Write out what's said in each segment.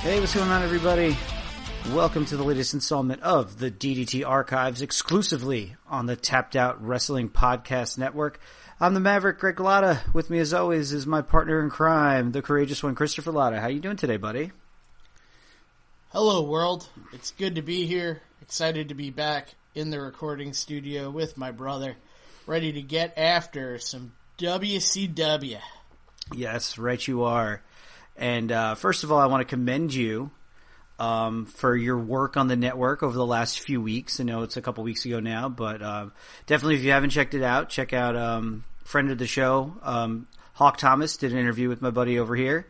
Hey, what's going on, everybody? Welcome to the latest installment of the DDT Archives, exclusively on the Tapped Out Wrestling Podcast Network. I'm the Maverick, Greg Lotta. With me, as always, is my partner in crime, the courageous one, Christopher Lotta. How you doing today, buddy? Hello, world. It's good to be here. Excited to be back in the recording studio with my brother, ready to get after some WCW. Yes, right you are. And first of all, I want to commend you for your work on the network over the last few weeks. I know it's a couple weeks ago now, but definitely if you haven't checked it out, check out friend of the show, Hawk Thomas, did an interview with my buddy over here.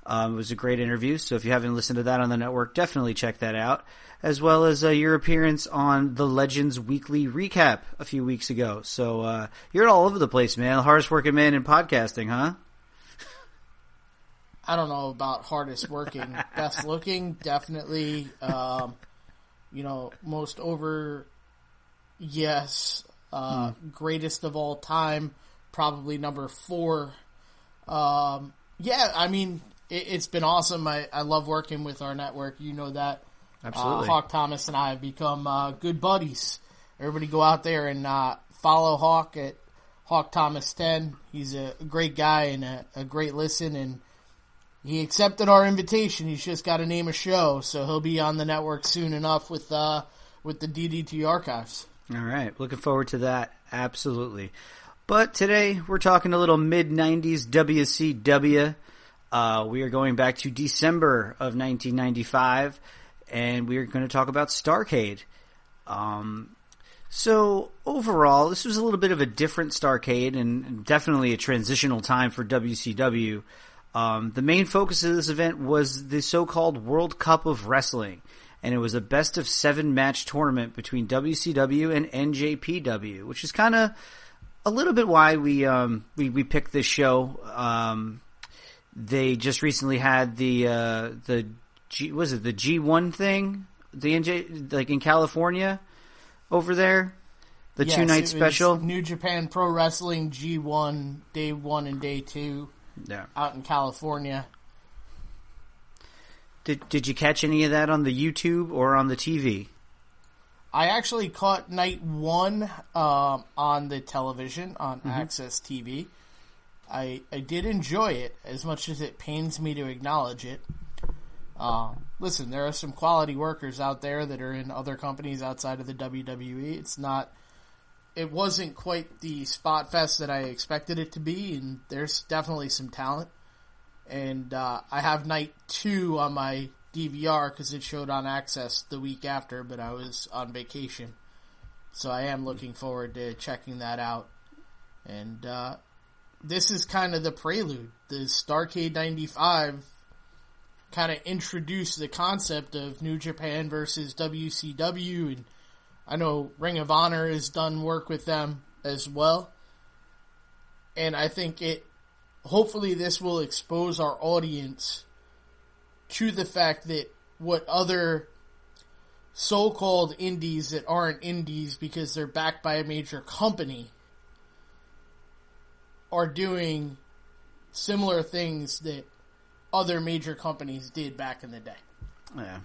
It was a great interview, so if you haven't listened to that on the network, definitely check that out. As well as your appearance on the Legends Weekly Recap a few weeks ago. So you're all over the place, man. The hardest working man in podcasting, huh? I don't know about hardest working. Best looking, definitely. Most over, yes. Greatest of all time, probably number 4. It's been awesome. I love working with our network. You know that. Absolutely. Hawk Thomas and I have become good buddies. Everybody go out there and follow Hawk at Hawk Thomas 10. He's a great guy and a great listen, and he accepted our invitation. He's just got to name a show, so he'll be on the network soon enough with the DDT Archives. All right. Looking forward to that. Absolutely. But today we're talking a little mid-90s WCW. We are going back to December of 1995, and we are going to talk about Starrcade. So overall, this was a little bit of a different Starrcade and definitely a transitional time for WCW. The main focus of this event was the so-called World Cup of Wrestling, and it was a best-of-7 match tournament between WCW and NJPW, which is kind of a little bit why we picked this show. They just recently had the G1 thing, the NJ, like in California over there, the 2-night special. New Japan Pro Wrestling G1 Day 1 and Day 2. Yeah. Out in California. Did you catch any of that on the YouTube or on the TV? I actually caught night 1 on the television, on Access TV. I did enjoy it, as much as it pains me to acknowledge it. Listen, there are some quality workers out there that are in other companies outside of the WWE. It wasn't quite the spot fest that I expected it to be, and there's definitely some talent. And I have night 2 on my DVR because it showed on Access the week after, but I was on vacation. So I am looking forward to checking that out. And this is kind of the prelude. The Starrcade 95 kind of introduced the concept of New Japan versus WCW, and I know Ring of Honor has done work with them as well. And I think hopefully this will expose our audience to the fact that what other so-called indies that aren't indies because they're backed by a major company are doing similar things that other major companies did back in the day. Yeah.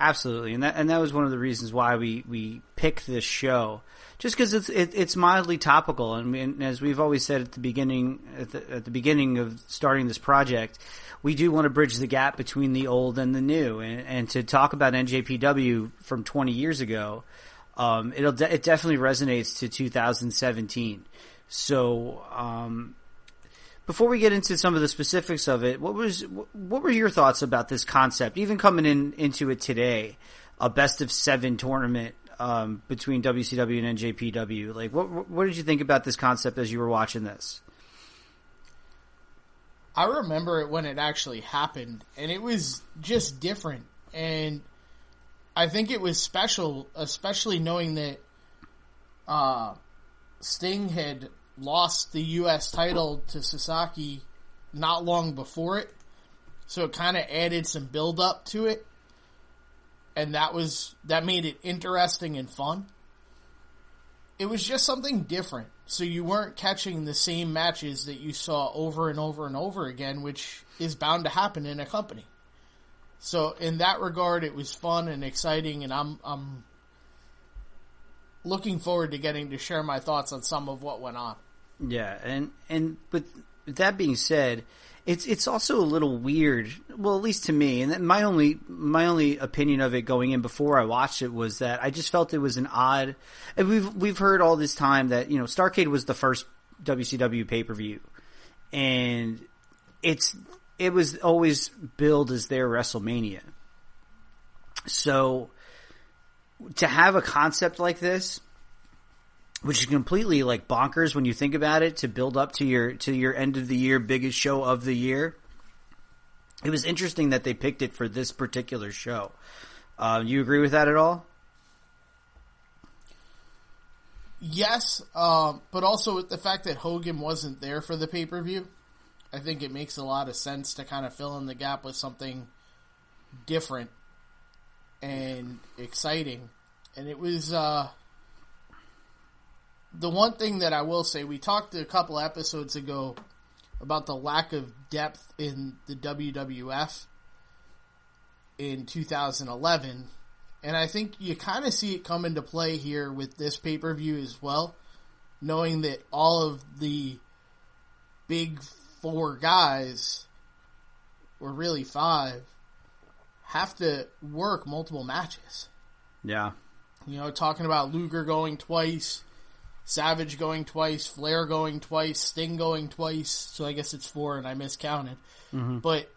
Absolutely, and that was one of the reasons why we picked this show, just because it's mildly topical, and as we've always said at the beginning of starting this project, we do want to bridge the gap between the old and the new, and to talk about NJPW from 20 years ago, it definitely resonates to 2017. So before we get into some of the specifics of it, what were your thoughts about this concept, even coming into it today, a best-of-7 tournament between WCW and NJPW? Like, what did you think about this concept as you were watching this? I remember it when it actually happened, and it was just different. And I think it was special, especially knowing that Sting had lost the U.S. title to Sasaki not long before it, so it kind of added some build-up to it, and that made it interesting and fun. It was just something different, so you weren't catching the same matches that you saw over and over and over again, which is bound to happen in a company. So in that regard, it was fun and exciting, and I'm looking forward to getting to share my thoughts on some of what went on. Yeah, and with that being said, it's also a little weird. Well, at least to me, and my only opinion of it going in before I watched it was that I just felt it was an odd. And we've heard all this time that Starrcade was the first WCW pay-per-view, and it was always billed as their WrestleMania. So to have a concept like this, which is completely like bonkers when you think about it, to build up to your end of the year biggest show of the year, it was interesting that they picked it for this particular show. You agree with that at all? Yes, but also with the fact that Hogan wasn't there for the pay-per-view, I think it makes a lot of sense to kind of fill in the gap with something different and exciting. And it was the one thing that I will say, we talked a couple episodes ago about the lack of depth in the WWF in 2011, and I think you kind of see it come into play here with this pay-per-view as well, knowing that all of the big four guys, or really five, have to work multiple matches. Yeah. Talking about Luger going twice, Savage going twice, Flair going twice, Sting going twice, so I guess it's 4 and I miscounted. Mm-hmm. But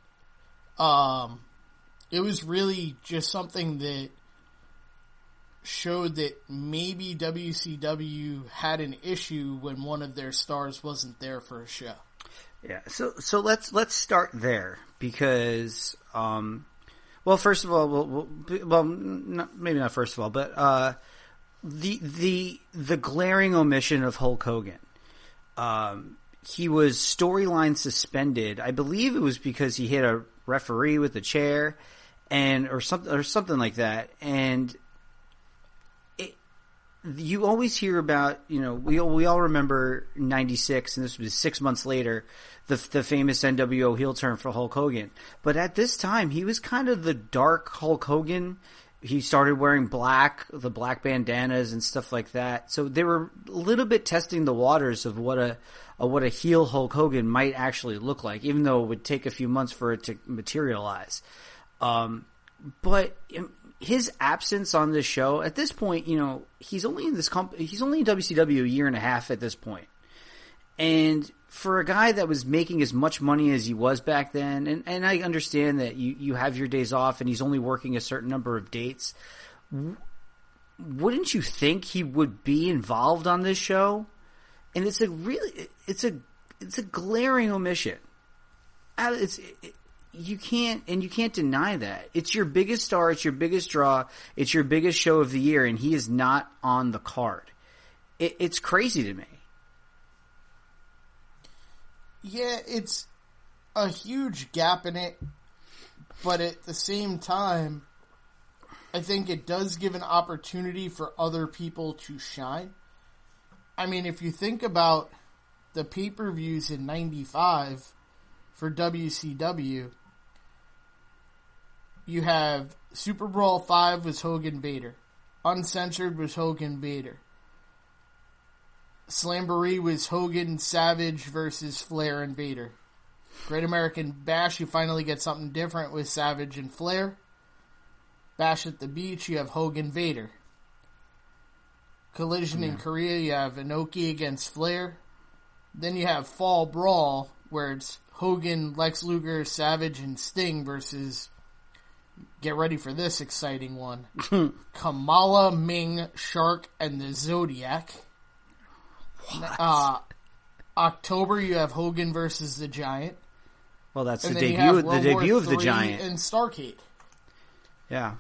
it was really just something that showed that maybe WCW had an issue when one of their stars wasn't there for a show. Yeah, so let's start there because, well, first of all, maybe not first of all, but the glaring omission of Hulk Hogan. He was storyline suspended. I believe it was because he hit a referee with a chair, or something like that, and you always hear about, we all remember '96, and this was 6 months later, the famous NWO heel turn for Hulk Hogan. But at this time, he was kind of the dark Hulk Hogan. He started wearing the black bandanas and stuff like that. So they were a little bit testing the waters of what a heel Hulk Hogan might actually look like, even though it would take a few months for it to materialize. But his absence on this show at this point, he's only in he's only in WCW a year and a half at this point. And for a guy that was making as much money as he was back then, and I understand that you have your days off and he's only working a certain number of dates, wouldn't you think he would be involved on this show? And it's a glaring omission. You can't deny that. It's your biggest star, it's your biggest draw, it's your biggest show of the year, and he is not on the card. It's crazy to me. Yeah, it's a huge gap in it, but at the same time, I think it does give an opportunity for other people to shine. I mean, if you think about the pay-per-views in '95 for WCW, you have Super Brawl 5 was Hogan Vader. Uncensored was Hogan Vader. Slamboree was Hogan Savage versus Flair and Vader. Great American Bash, you finally get something different with Savage and Flair. Bash at the Beach, you have Hogan Vader. Collision in Korea, you have Inoki against Flair. Then you have Fall Brawl, where it's Hogan, Lex Luger, Savage, and Sting versus, get ready for this exciting one, Kamala, Ming, Shark, and the Zodiac. October, you have Hogan versus the Giant. Well, that's and the then debut of the Giant and Starrcade. Yeah.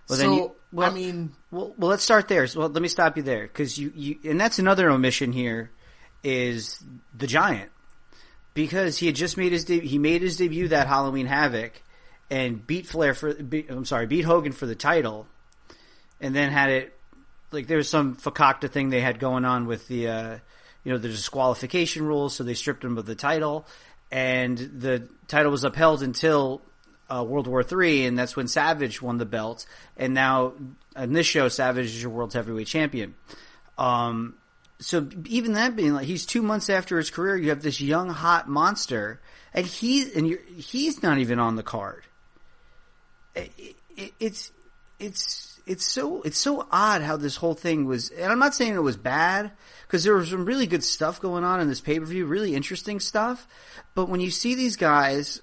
Well, so then let's start there. So, let me stop you there because you and that's another omission here is the Giant, because he had just made his debut that Halloween Havoc and beat Hogan for the title, and then had it. Like, there was some fakakta thing they had going on with the disqualification rules, so they stripped him of the title, and the title was upheld until World War III, and that's when Savage won the belt. And now in this show, Savage is your world heavyweight champion. So even that being like, he's 2 months after his career, you have this young hot monster, and he's not even on the card. It's so odd how this whole thing was, and I'm not saying it was bad, because there was some really good stuff going on in this pay-per-view, really interesting stuff. But when you see these guys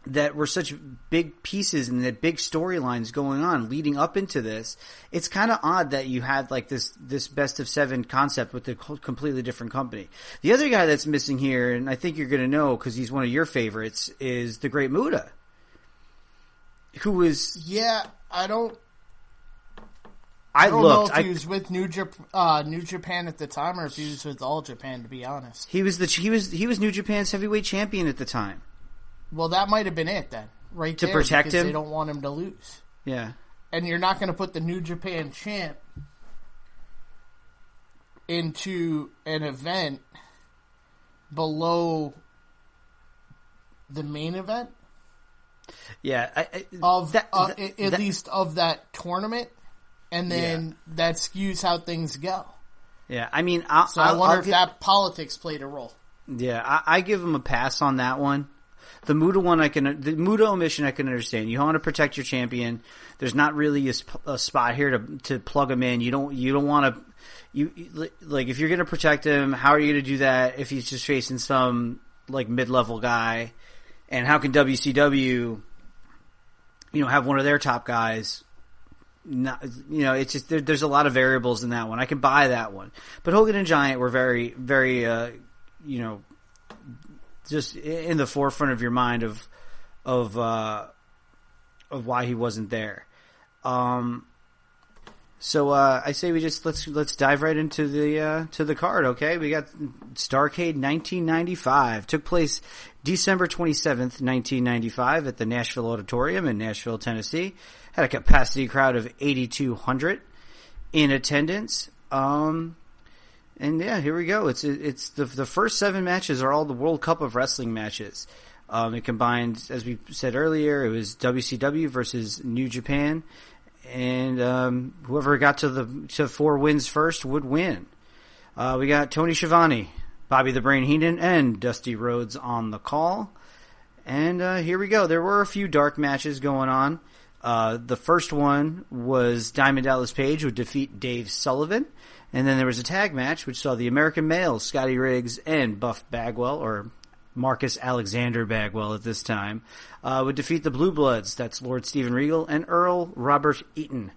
that were such big pieces and that big storylines going on leading up into this, it's kind of odd that you had like this best of 7 concept with a completely different company. The other guy that's missing here, and I think you're going to know because he's one of your favorites, is the Great Muta, who was... Yeah, I don't know if he was with New Japan at the time or if he was with All Japan, to be honest. He was New Japan's heavyweight champion at the time. Well, that might have been it then, right to there, protect because him. They don't want him to lose. Yeah, and you're not going to put the New Japan champ into an event below the main event. Yeah, at least of that tournament, and then that skews how things go. Yeah, I mean, I wonder if that politics played a role. Yeah, I give him a pass on that one. The Muta one, the Muta omission I can understand. You want to protect your champion. There's not really a spot here to plug him in. You don't want to, like, if you're going to protect him, how are you going to do that if he's just facing some like mid-level guy? And how can WCW, have one of their top guys? Not, it's just there's a lot of variables in that one. I can buy that one, but Hogan and Giant were very, very, just in the forefront of your mind of why he wasn't there. So I say we just let's dive right into the card. Okay, we got Starrcade 1995, took place December 27th, 1995 at the Nashville Auditorium in Nashville, Tennessee. Had a capacity crowd of 8,200 in attendance. And yeah, here we go. It's the first 7 matches are all the World Cup of Wrestling matches. It combined, as we said earlier, it was WCW versus New Japan, and whoever got to 4 wins first would win. We got Tony Schiavone, Bobby the Brain Heenan, and Dusty Rhodes on the call. And here we go. There were a few dark matches going on. The first one was Diamond Dallas Page would defeat Dave Sullivan. And then there was a tag match which saw the American Males, Scotty Riggs and Buff Bagwell, or Marcus Alexander Bagwell at this time, would defeat the Blue Bloods. That's Lord Steven Regal and Earl Robert Eaton.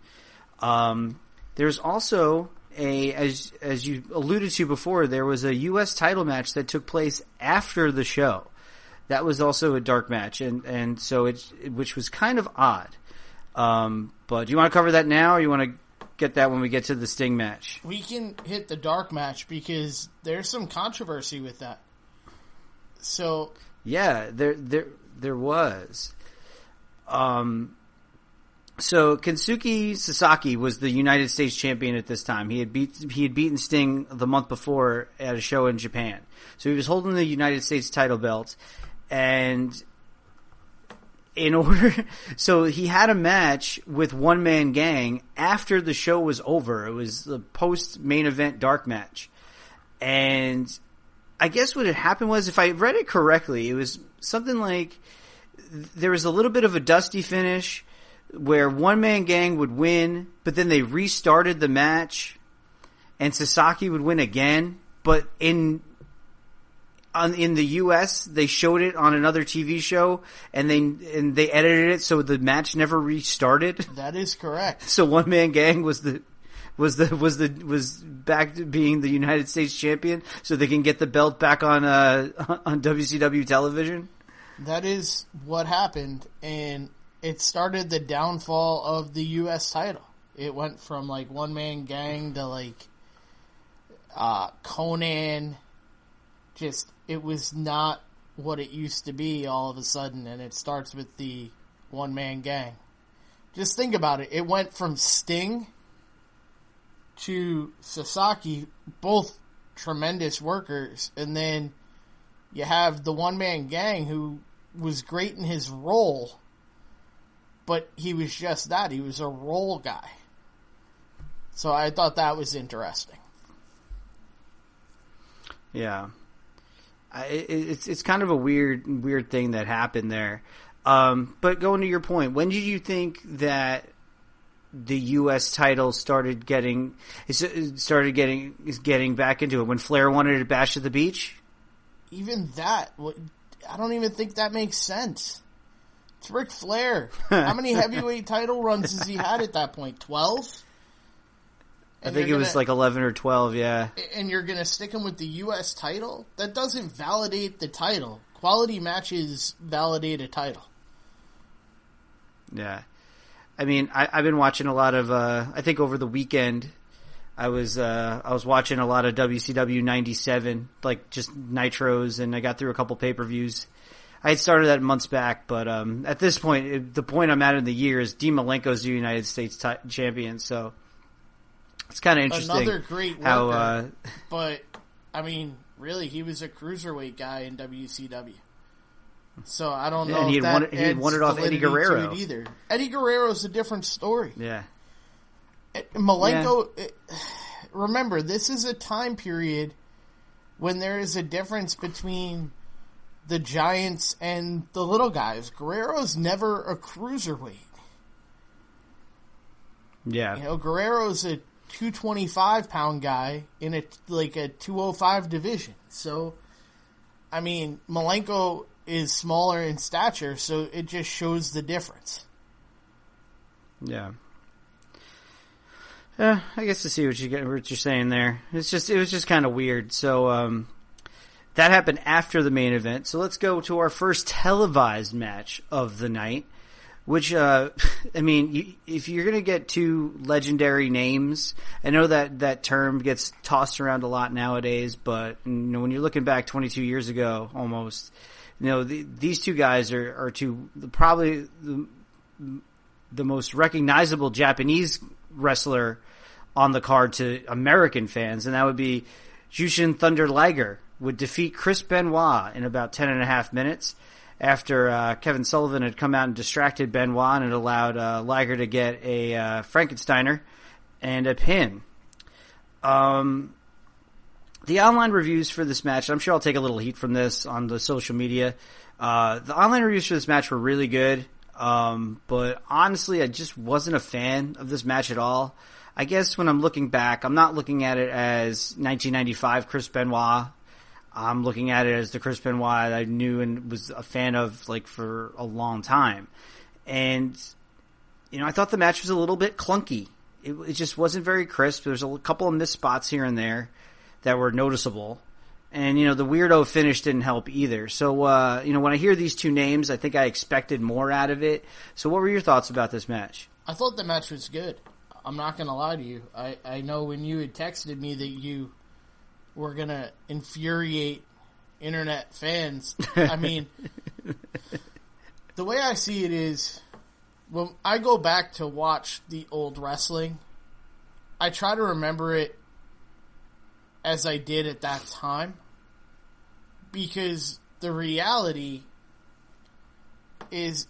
There's also as you alluded to before, there was a U.S. title match that took place after the show. That was also a dark match, and so which was kind of odd. But do you want to cover that now, or you want to get that when we get to the Sting match? We can hit the dark match because there's some controversy with that. So yeah, there was. So Kensuke Sasaki was the United States champion at this time. He had beaten Sting the month before at a show in Japan. So he was holding the United States title belt, and so he had a match with One Man Gang after the show was over. It was the post main event dark match. And I guess what had happened was, if I read it correctly, it was something like there was a little bit of a dusty finish where One Man Gang would win, but then they restarted the match and Sasaki would win again. But in the U.S., they showed it on another TV show, and they edited it so the match never restarted. That is correct. So One Man Gang was back to being the United States champion, so they can get the belt back on WCW television. That is what happened, and it started the downfall of the U.S. title. It went from like One Man Gang to like Conan. Just, it was not what it used to be all of a sudden, and it starts with the One Man Gang. Just think about it. It went from Sting to Sasaki, both tremendous workers, and then you have the One Man Gang who was great in his role, but he was just that. He was a role guy. So I thought that was interesting. Yeah. It's kind of a weird thing that happened there. But going to your point, when did you think that the U.S. title started getting back into it? When Flair wanted to bash at the beach? Even that, I don't even think that makes sense. It's Ric Flair. How many heavyweight title runs has he had at that point? 12? I think it was like 11 or 12, yeah. And you're going to stick him with the U.S. title? That doesn't validate the title. Quality matches validate a title. Yeah. I mean, I've been watching a lot of, I think over the weekend, I was watching a lot of WCW 97, like just nitros, and I got through a couple pay-per-views. I had started that months back, but at this point, the point I'm at in the year is Dean Malenko's the United States champion, so it's kind of interesting. Another great worker, but, I mean, really, he was a cruiserweight guy in WCW. So I don't know if that he had won it off Eddie Guerrero either. Eddie Guerrero's a different story. Yeah. Malenko, remember, this is a time period when there is a difference between the giants and the little guys. Guerrero's never a cruiserweight. Yeah. You know, Guerrero's a 225-pound guy in a 205 division. So, I mean, Malenko is smaller in stature, so it just shows the difference. Yeah. I guess to see what you're saying there. It was just kind of weird. So that happened after the main event. So let's go to our first televised match of the night, which I mean, if you're going to get two legendary names, I know that term gets tossed around a lot nowadays, but you know, when you're looking back 22 years ago almost, you know, these two guys are probably the most recognizable Japanese wrestler on the card to American fans, and that would be Jushin Thunder Liger would defeat Chris Benoit in about 10.5 minutes after Kevin Sullivan had come out and distracted Benoit and it allowed Liger to get a Frankensteiner and a pin. The online reviews for this match, I'm sure I'll take a little heat from this on the social media. The online reviews for this match were really good. But honestly, I just wasn't a fan of this match at all. I guess when I'm looking back, I'm not looking at it as 1995 Chris Benoit. I'm looking at it as the Chris Benoit that I knew and was a fan of like for a long time. And, you know, I thought the match was a little bit clunky. It just wasn't very crisp. There's a couple of missed spots here and there that were noticeable. And, you know, the weirdo finish didn't help either. So, you know, when I hear these two names, I think I expected more out of it. So what were your thoughts about this match? I thought the match was good. I'm not going to lie to you. I know when you had texted me that you were going to infuriate internet fans. I mean, the way I see it is, when I go back to watch the old wrestling, I try to remember it as I did at that time. Because the reality is,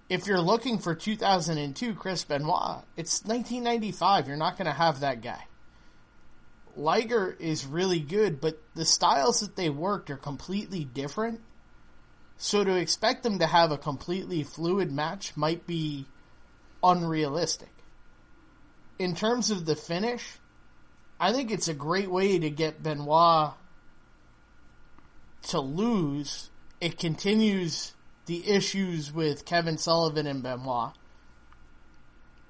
if you're looking for 2002 Chris Benoit, it's 1995. You're not going to have that guy. Liger is really good, but the styles that they worked are completely different. So to expect them to have a completely fluid match might be unrealistic. In terms of the finish, I think it's a great way to get Benoit to lose. It continues the issues with Kevin Sullivan and Benoit.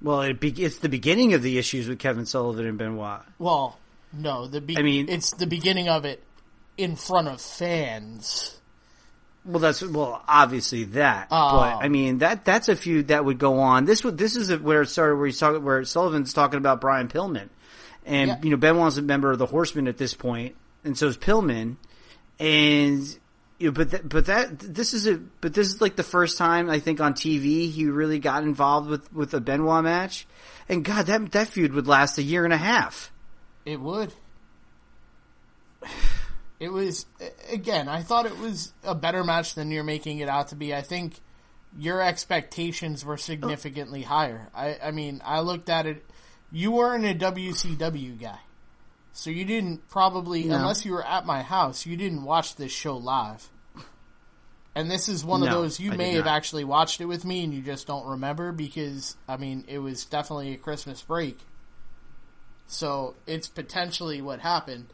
Well, it's the beginning of the issues with Kevin Sullivan and Benoit. Well, no, it's the beginning of it in front of fans. Well, obviously that, but I mean that's a feud that would go on. This is where it started, where Sullivan's talking about Brian Pillman, and you know Benoit's a member of the Horsemen at this point, and so is Pillman. And you know, this is like the first time I think on TV he really got involved with a Benoit match, and God, that feud would last a year and a half. It would. It was, again, I thought it was a better match than you're making it out to be. I think your expectations were significantly higher. I mean, I looked at it. You weren't a WCW guy. So you didn't probably, unless you were at my house, you didn't watch this show live. And this is one of those, you may have actually watched it with me and you just don't remember because, I mean, it was definitely a Christmas break. So it's potentially what happened.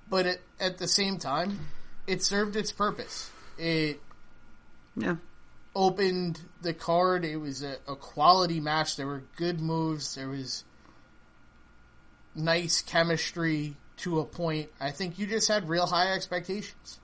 But at the same time, it served its purpose. It opened the card. It was a quality match. There were good moves. There was nice chemistry to a point. I think you just had real high expectations.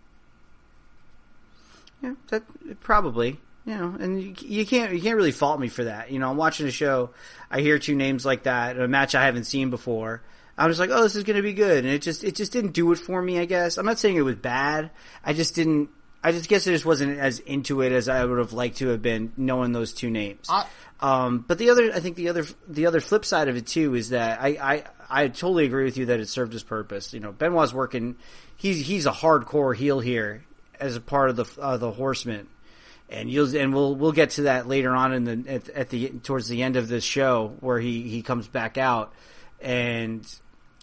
Yeah, that probably, and you can't really fault me for that. I'm watching a show, I hear two names like that, a match I haven't seen before. I'm just like, oh, this is going to be good, and it just didn't do it for me. I guess I'm not saying it was bad. I just guess I just wasn't as into it as I would have liked to have been, knowing those two names. But the other flip side of it too is that I totally agree with you that it served its purpose. Benoit's working. He's a hardcore heel here as a part of the Horsemen, and we'll get to that later on towards the end of this show where he comes back out, and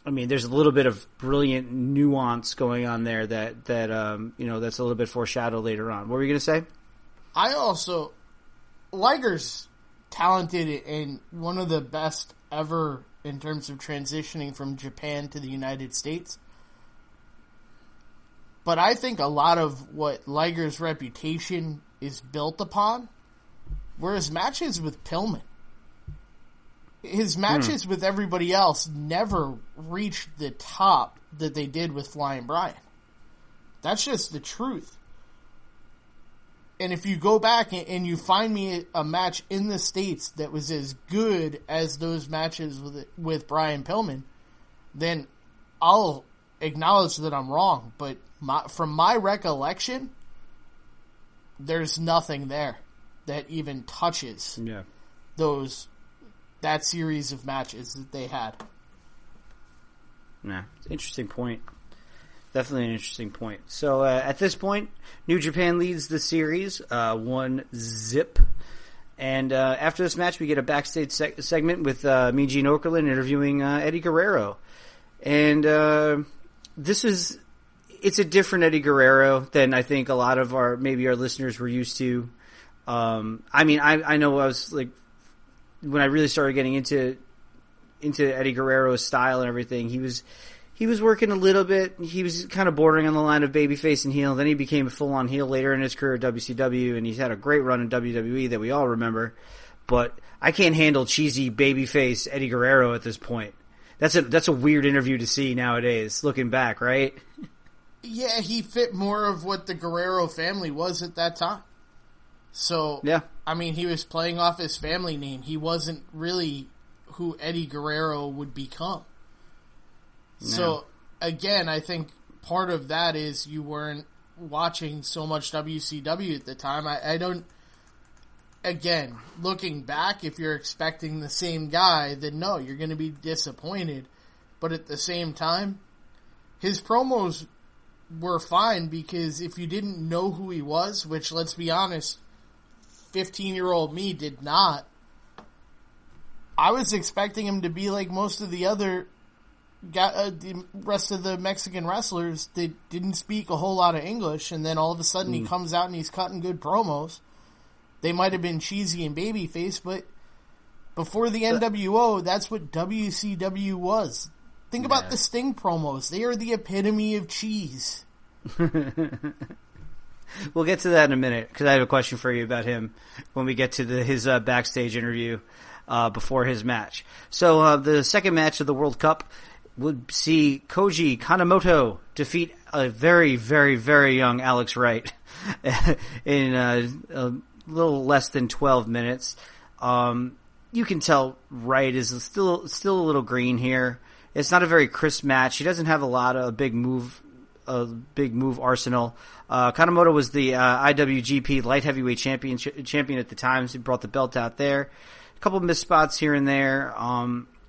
I mean there's a little bit of brilliant nuance going on there that that's a little bit foreshadowed later on. What were you going to say? Liger's talented and one of the best ever in terms of transitioning from Japan to the United States. But I think a lot of what Liger's reputation is built upon were his matches with Pillman. His matches with everybody else never reached the top that they did with Flying Brian. That's just the truth. And if you go back and you find me a match in the States that was as good as those matches with Brian Pillman, then I'll acknowledge that I'm wrong. But from my recollection, there's nothing there that even touches that series of matches that they had. Yeah, it's an interesting point. Definitely an interesting point. So at this point, New Japan leads the series 1-0. And after this match, we get a backstage segment with Mean Gene Okerlund interviewing Eddie Guerrero. And it's a different Eddie Guerrero than I think a lot of our listeners were used to. I mean, I know I was like, when I really started getting into Eddie Guerrero's style and everything, he was working a little bit. He was kind of bordering on the line of babyface and heel. Then he became a full-on heel later in his career at WCW, and he's had a great run in WWE that we all remember. But I can't handle cheesy babyface Eddie Guerrero at this point. That's a weird interview to see nowadays, looking back, right? Yeah, he fit more of what the Guerrero family was at that time. So, yeah. I mean, he was playing off his family name. He wasn't really who Eddie Guerrero would become. No. So, again, I think part of that is you weren't watching so much WCW at the time. I don't... Again, looking back, if you're expecting the same guy, then no, you're going to be disappointed. But at the same time, his promos were fine because if you didn't know who he was, which, let's be honest, 15-year-old me did not, I was expecting him to be like most of the other the rest of the Mexican wrestlers that didn't speak a whole lot of English, and then all of a sudden he comes out and he's cutting good promos. They might have been cheesy and babyface, but before the NWO, that's what WCW was. Think about the Sting promos. They are the epitome of cheese. We'll get to that in a minute, because I have a question for you about him when we get to his backstage interview before his match. So the second match of the World Cup would see Koji Kanemoto defeat a very, very, very young Alex Wright in a little less than 12 minutes. You can tell Wright is still a little green here. It's not a very crisp match. He doesn't have a lot of big move arsenal. Kanemoto was the IWGP Light Heavyweight champion at the time, so he brought the belt out there. A couple of missed spots here and there.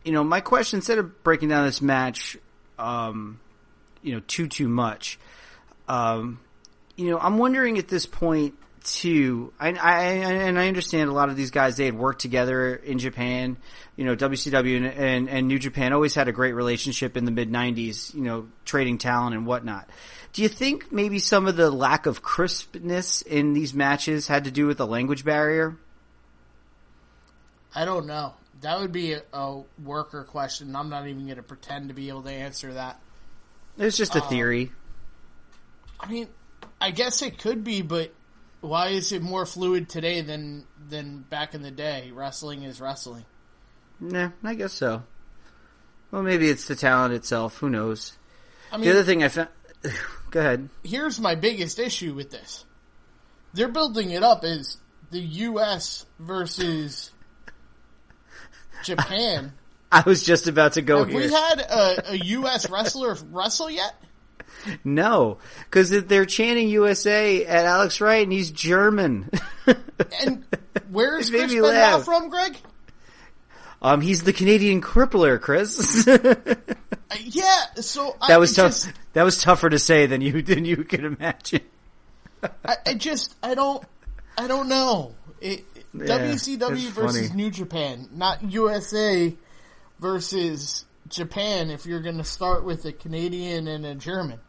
My question, instead of breaking down this match too much. I'm wondering at this point too. I understand a lot of these guys, they had worked together in Japan. WCW and New Japan always had a great relationship in the mid '90s. Trading talent and whatnot. Do you think maybe some of the lack of crispness in these matches had to do with the language barrier? I don't know. That would be a worker question. I'm not even going to pretend to be able to answer that. It's just a theory. I mean, I guess it could be, but why is it more fluid today than back in the day? Wrestling is wrestling. Nah, I guess so. Well, maybe it's the talent itself. Who knows? I mean, the other thing I found... Go ahead. Here's my biggest issue with this. They're building it up as the U.S. versus Japan. I was just about to go here. Have we had a U.S. wrestler wrestle yet? No, because they're chanting USA at Alex Wright, and he's German. And where's Chris Benoit from, Greg? He's the Canadian crippler, Chris. Yeah, so that was tough. That was tougher to say than you could imagine. I don't know. WCW versus New Japan, not USA versus Japan. If you're going to start with a Canadian and a German,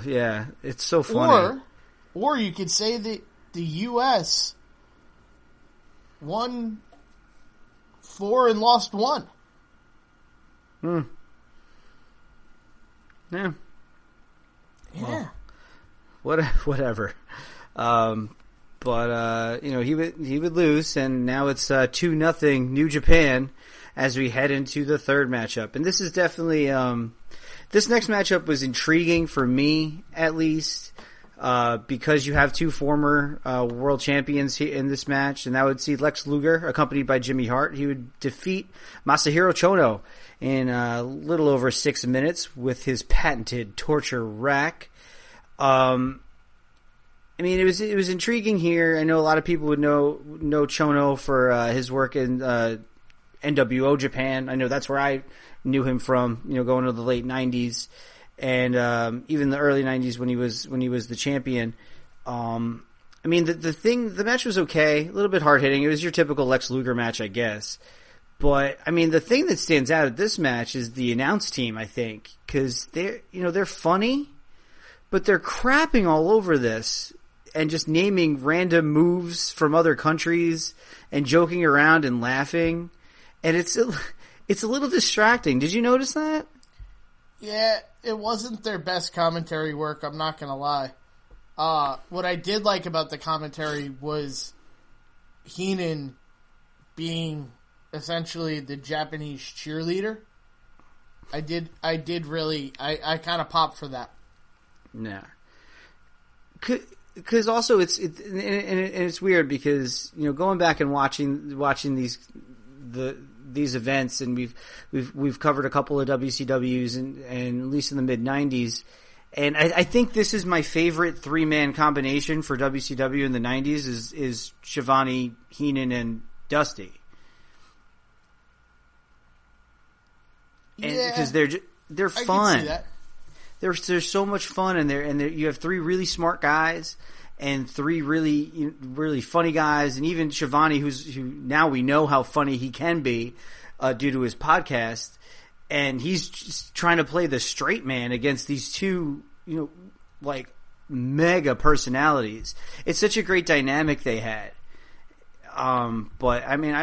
yeah, it's so funny. Or you could say that the US won 4 and lost 1. Yeah. Yeah. Well, whatever. But he would lose, and now it's 2-0 New Japan as we head into the third matchup. And this is definitely this next matchup was intriguing for me, at least, because you have two former world champions in this match, and that would see Lex Luger, accompanied by Jimmy Hart. He would defeat Masahiro Chono in a little over 6 minutes with his patented torture rack. I mean, it was intriguing here. I know a lot of people would know Chono for his work in NWO Japan. I know that's where I knew him from. Going to the late '90s and even the early '90s when he was the champion. I mean, the match was okay, a little bit hard hitting. It was your typical Lex Luger match, I guess. But I mean, the thing that stands out at this match is the announce team. I think because they're funny, but they're crapping all over this and just naming random moves from other countries and joking around and laughing, and it's a little distracting. Did you notice that? Yeah, it wasn't their best commentary work. I'm not gonna lie. What I did like about the commentary was Heenan being essentially the Japanese cheerleader. I did really. I kind of popped for that. Nah. Because also it's weird because going back and watching these events, and we've covered a couple of WCWs and at least in the mid '90s, and I think this is my favorite 3-man combination for WCW in the '90s is Shivani, Heenan, and Dusty. Yeah, because they're fun. I can see that. There's so much fun, and you have 3 really smart guys and 3 really funny guys, and even Shivani, who now we know how funny he can be due to his podcast, and he's just trying to play the straight man against these 2 like mega personalities. It's such a great dynamic they had. But I mean, I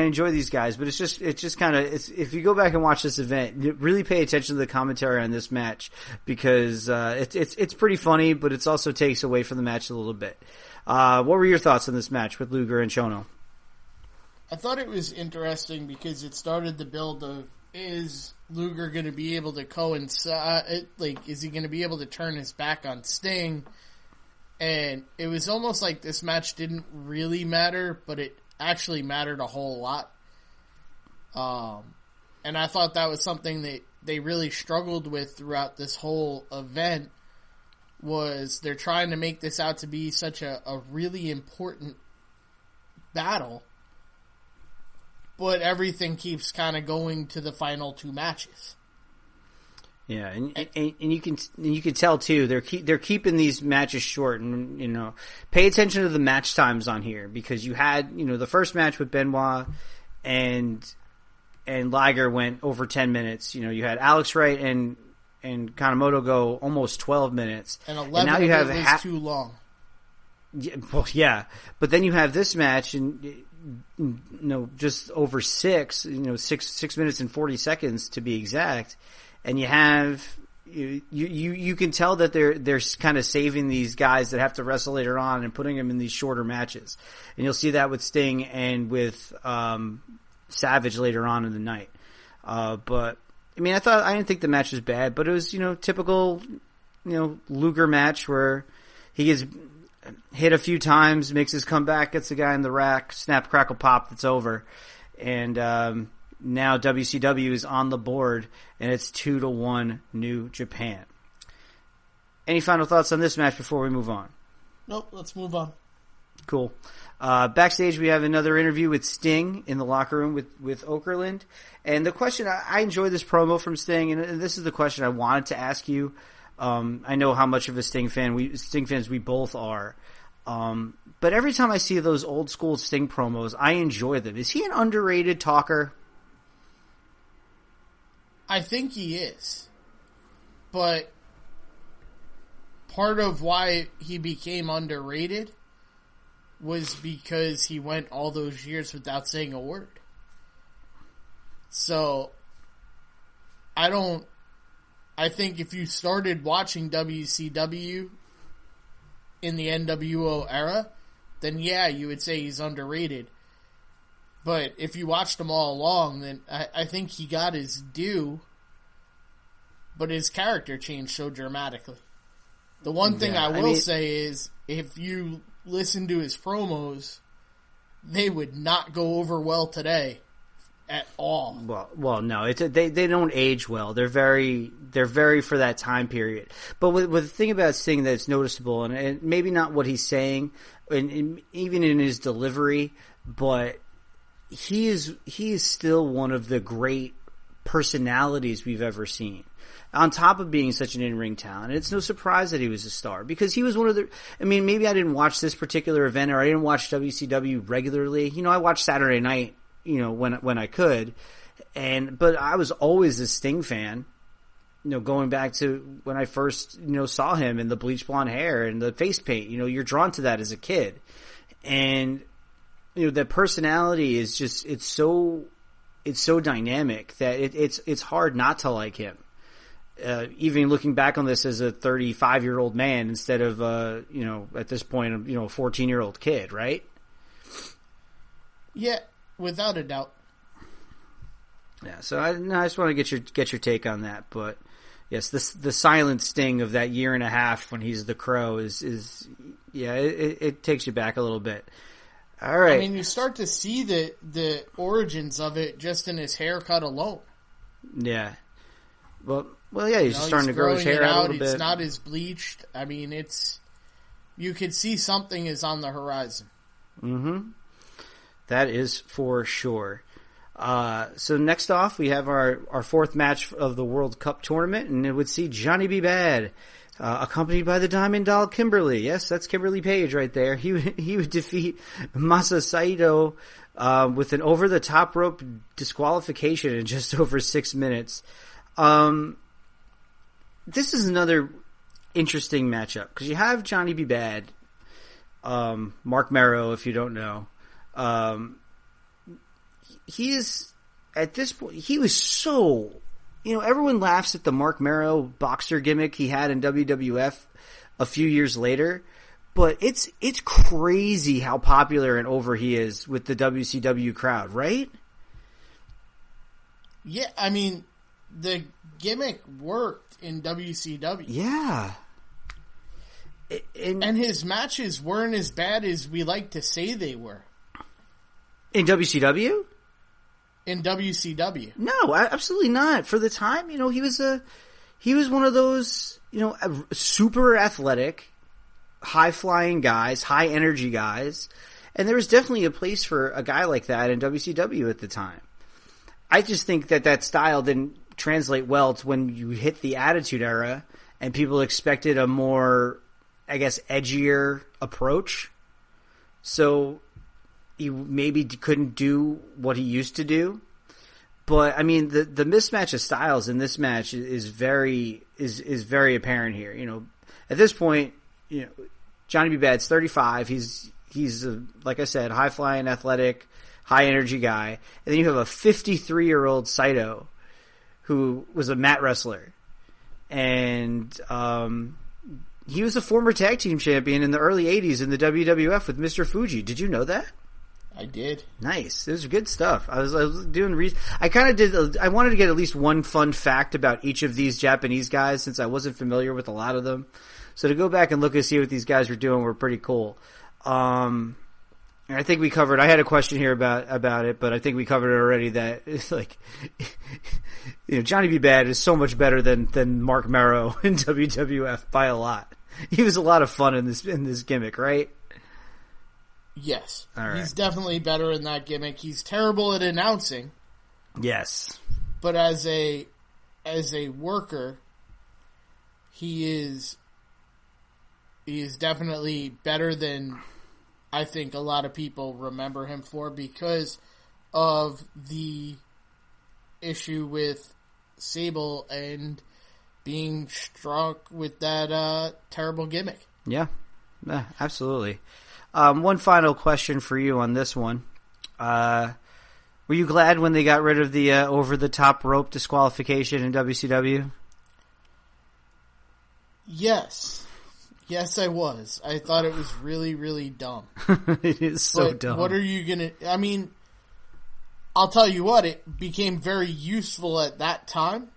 enjoy these guys, but it's just kind of, if you go back and watch this event, really pay attention to the commentary on this match because, it's pretty funny, but it also takes away from the match a little bit. What were your thoughts on this match with Luger and Chono? I thought it was interesting because it started the build of, is Luger going to be able to coincide, is he going to be able to turn his back on Sting? And it was almost like this match didn't really matter, but it actually mattered a whole lot. And I thought that was something that they really struggled with throughout this whole event, was they're trying to make this out to be such a really important battle, but everything keeps kind of going to the final 2 matches. Yeah, and you can tell too. They're keeping these matches short, and pay attention to the match times on here, because you had the first match with Benoit and Liger went over 10 minutes. You had Alex Wright and Kanemoto go almost 12 minutes, and 11 and now you have was too long. Yeah, well, yeah, but then you have this match and just over 6 minutes and 40 seconds to be exact. And you have you can tell that they're kind of saving these guys that have to wrestle later on and putting them in these shorter matches. And you'll see that with Sting and with Savage later on in the night. But I mean, I didn't think the match was bad, but it was typical Luger match where he gets hit a few times, makes his comeback, gets the guy in the rack, snap, crackle, pop, that's over. And now WCW is on the board, and it's 2-1 New Japan. Any final thoughts on this match before we move on? Nope, let's move on. Cool. Backstage, we have another interview with Sting in the locker room with Okerlund. And the question, I enjoy this promo from Sting, and this is the question I wanted to ask you. I know how much of a Sting fans we both are. But every time I see those old school Sting promos, I enjoy them. Is he an underrated talker? I think he is. But part of why he became underrated was because he went all those years without saying a word. So, I think if you started watching WCW in the NWO era, then yeah, you would say he's underrated. But if you watched him all along, then I think he got his due, but his character changed so dramatically. The one thing I will say is, if you listen to his promos, they would not go over well today at all. Well, no, they don't age well. They're very for that time period. But with the thing about Sting that's noticeable, and maybe not what he's saying, and even in his delivery, but he is still one of the great personalities we've ever seen. On top of being such an in-ring talent, and it's no surprise that he was a star, because he was one of the. I mean, maybe I didn't watch this particular event, or I didn't watch WCW regularly. I watched Saturday Night, when I could, but I was always a Sting fan. Going back to when I first saw him in the bleach blonde hair and the face paint. You're drawn to that as a kid, and the personality is just it's so dynamic that it's hard not to like him. Even looking back on this as a 35-year-old man instead of at this point a 14-year-old kid, right? Yeah, without a doubt. Yeah, so I just want to get your take on that, but yes, the silent Sting of that year and a half when he's the Crow is it takes you back a little bit. All right. I mean, you start to see the origins of it just in his haircut alone. Yeah. Well, yeah, he's just starting to grow his hair out a little bit. It's not as bleached. I mean, you could see something is on the horizon. Mm-hmm. That is for sure. So next off, we have our fourth match of the World Cup tournament, and it would see Johnny B. Bad, accompanied by the Diamond Doll Kimberly. Yes, that's Kimberly Page right there. He would defeat Masa Saito with an over-the-top rope disqualification in just over 6 minutes. This is another interesting matchup because you have Johnny B. Bad, Mark Merrow, if you don't know. He is, at this point, he was so, everyone laughs at the Mark Merrow boxer gimmick he had in WWF a few years later, but it's crazy how popular and over he is with the WCW crowd, right? Yeah, I mean, the gimmick worked in WCW. Yeah. And his matches weren't as bad as we like to say they were. In WCW? In WCW. No, absolutely not. For the time, he was one of those, super athletic, high-flying guys, high-energy guys, and there was definitely a place for a guy like that in WCW at the time. I just think that style didn't translate well to when you hit the Attitude Era and people expected a more, I guess, edgier approach. So he maybe couldn't do what he used to do. But I mean, the mismatch of styles in this match is very apparent here. You know, at this point, you know, Johnny B. Bad's 35. He's like I said, high flying, athletic, high energy guy. And then you have a 53-year-old Saito who was a mat wrestler, and he was a former tag team champion in the early 80s in the WWF with Mr. Fuji. Did you know that? I did. Nice. It was good stuff. I was doing I wanted to get at least one fun fact about each of these Japanese guys since I wasn't familiar with a lot of them. So to go back and look and see what these guys were doing were pretty cool. And I think we covered, I had a question here about it, but I think we covered it already that it's like, you know, Johnny B. Bad is so much better than Mark Merrow in WWF by a lot. He was a lot of fun in this gimmick, right? Yes. All right. He's definitely better in that gimmick. He's terrible at announcing. Yes. But as a worker, he is definitely better than I think a lot of people remember him for because of the issue with Sable and being struck with that terrible gimmick. Yeah, absolutely. One final question for you on this one. Were you glad when they got rid of the over-the-top rope disqualification in WCW? Yes. Yes, I was. I thought it was really, really dumb. It is so dumb. What are you going to... I mean, I'll tell you what, it became very useful at that time.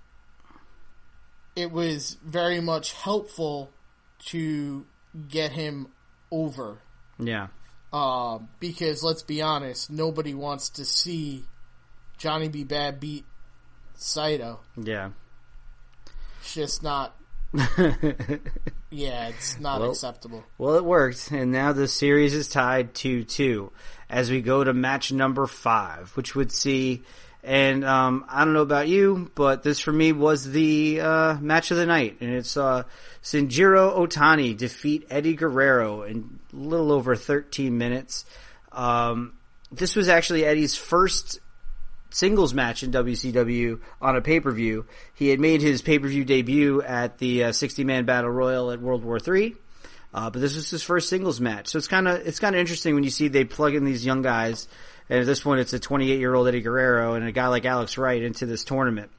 It was very much helpful to get him over. Yeah. Because, let's be honest, nobody wants to see Johnny B. Bad beat Saito. Yeah. It's just not... Yeah, it's not acceptable. Well, it worked, and now the series is tied 2-2 as we go to match number 5, which would see, and I don't know about you, but this for me was the match of the night, and it's Shinjiro Otani defeat Eddie Guerrero in a little over 13 minutes. This was actually Eddie's first singles match in WCW on a pay-per-view. He had made his pay-per-view debut at the 60-man Battle Royal at World War III, but this was his first singles match. So it's kind of interesting when you see they plug in these young guys, and at this point it's a 28-year-old Eddie Guerrero and a guy like Alex Wright into this tournament.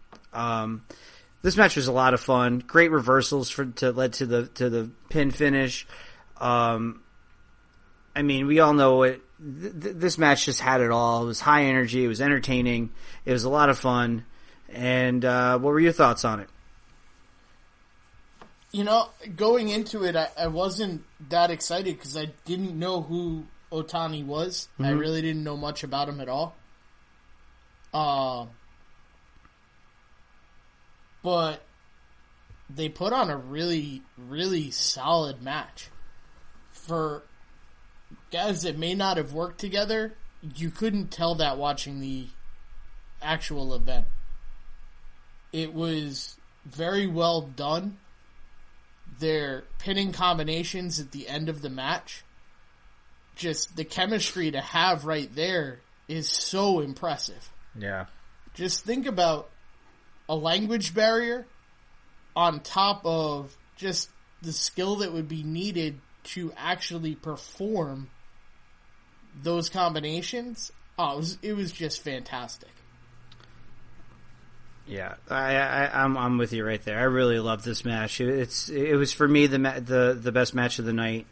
This match was a lot of fun. Great reversals led to the pin finish. I mean, we all know it. This match just had it all. It was high energy. It was entertaining. It was a lot of fun. And what were your thoughts on it? You know, going into it, I wasn't that excited because I didn't know who Otani was. Mm-hmm. I really didn't know much about him at all. But they put on a really, really solid match. For guys that may not have worked together, you couldn't tell that watching the actual event. It was very well done. Their pinning combinations at the end of the match, just the chemistry to have right there is so impressive. Yeah. Just think about a language barrier on top of just the skill that would be needed to actually perform those combinations. It was just fantastic. Yeah, I'm with you right there. I really love this match. It was for me the best match of the night.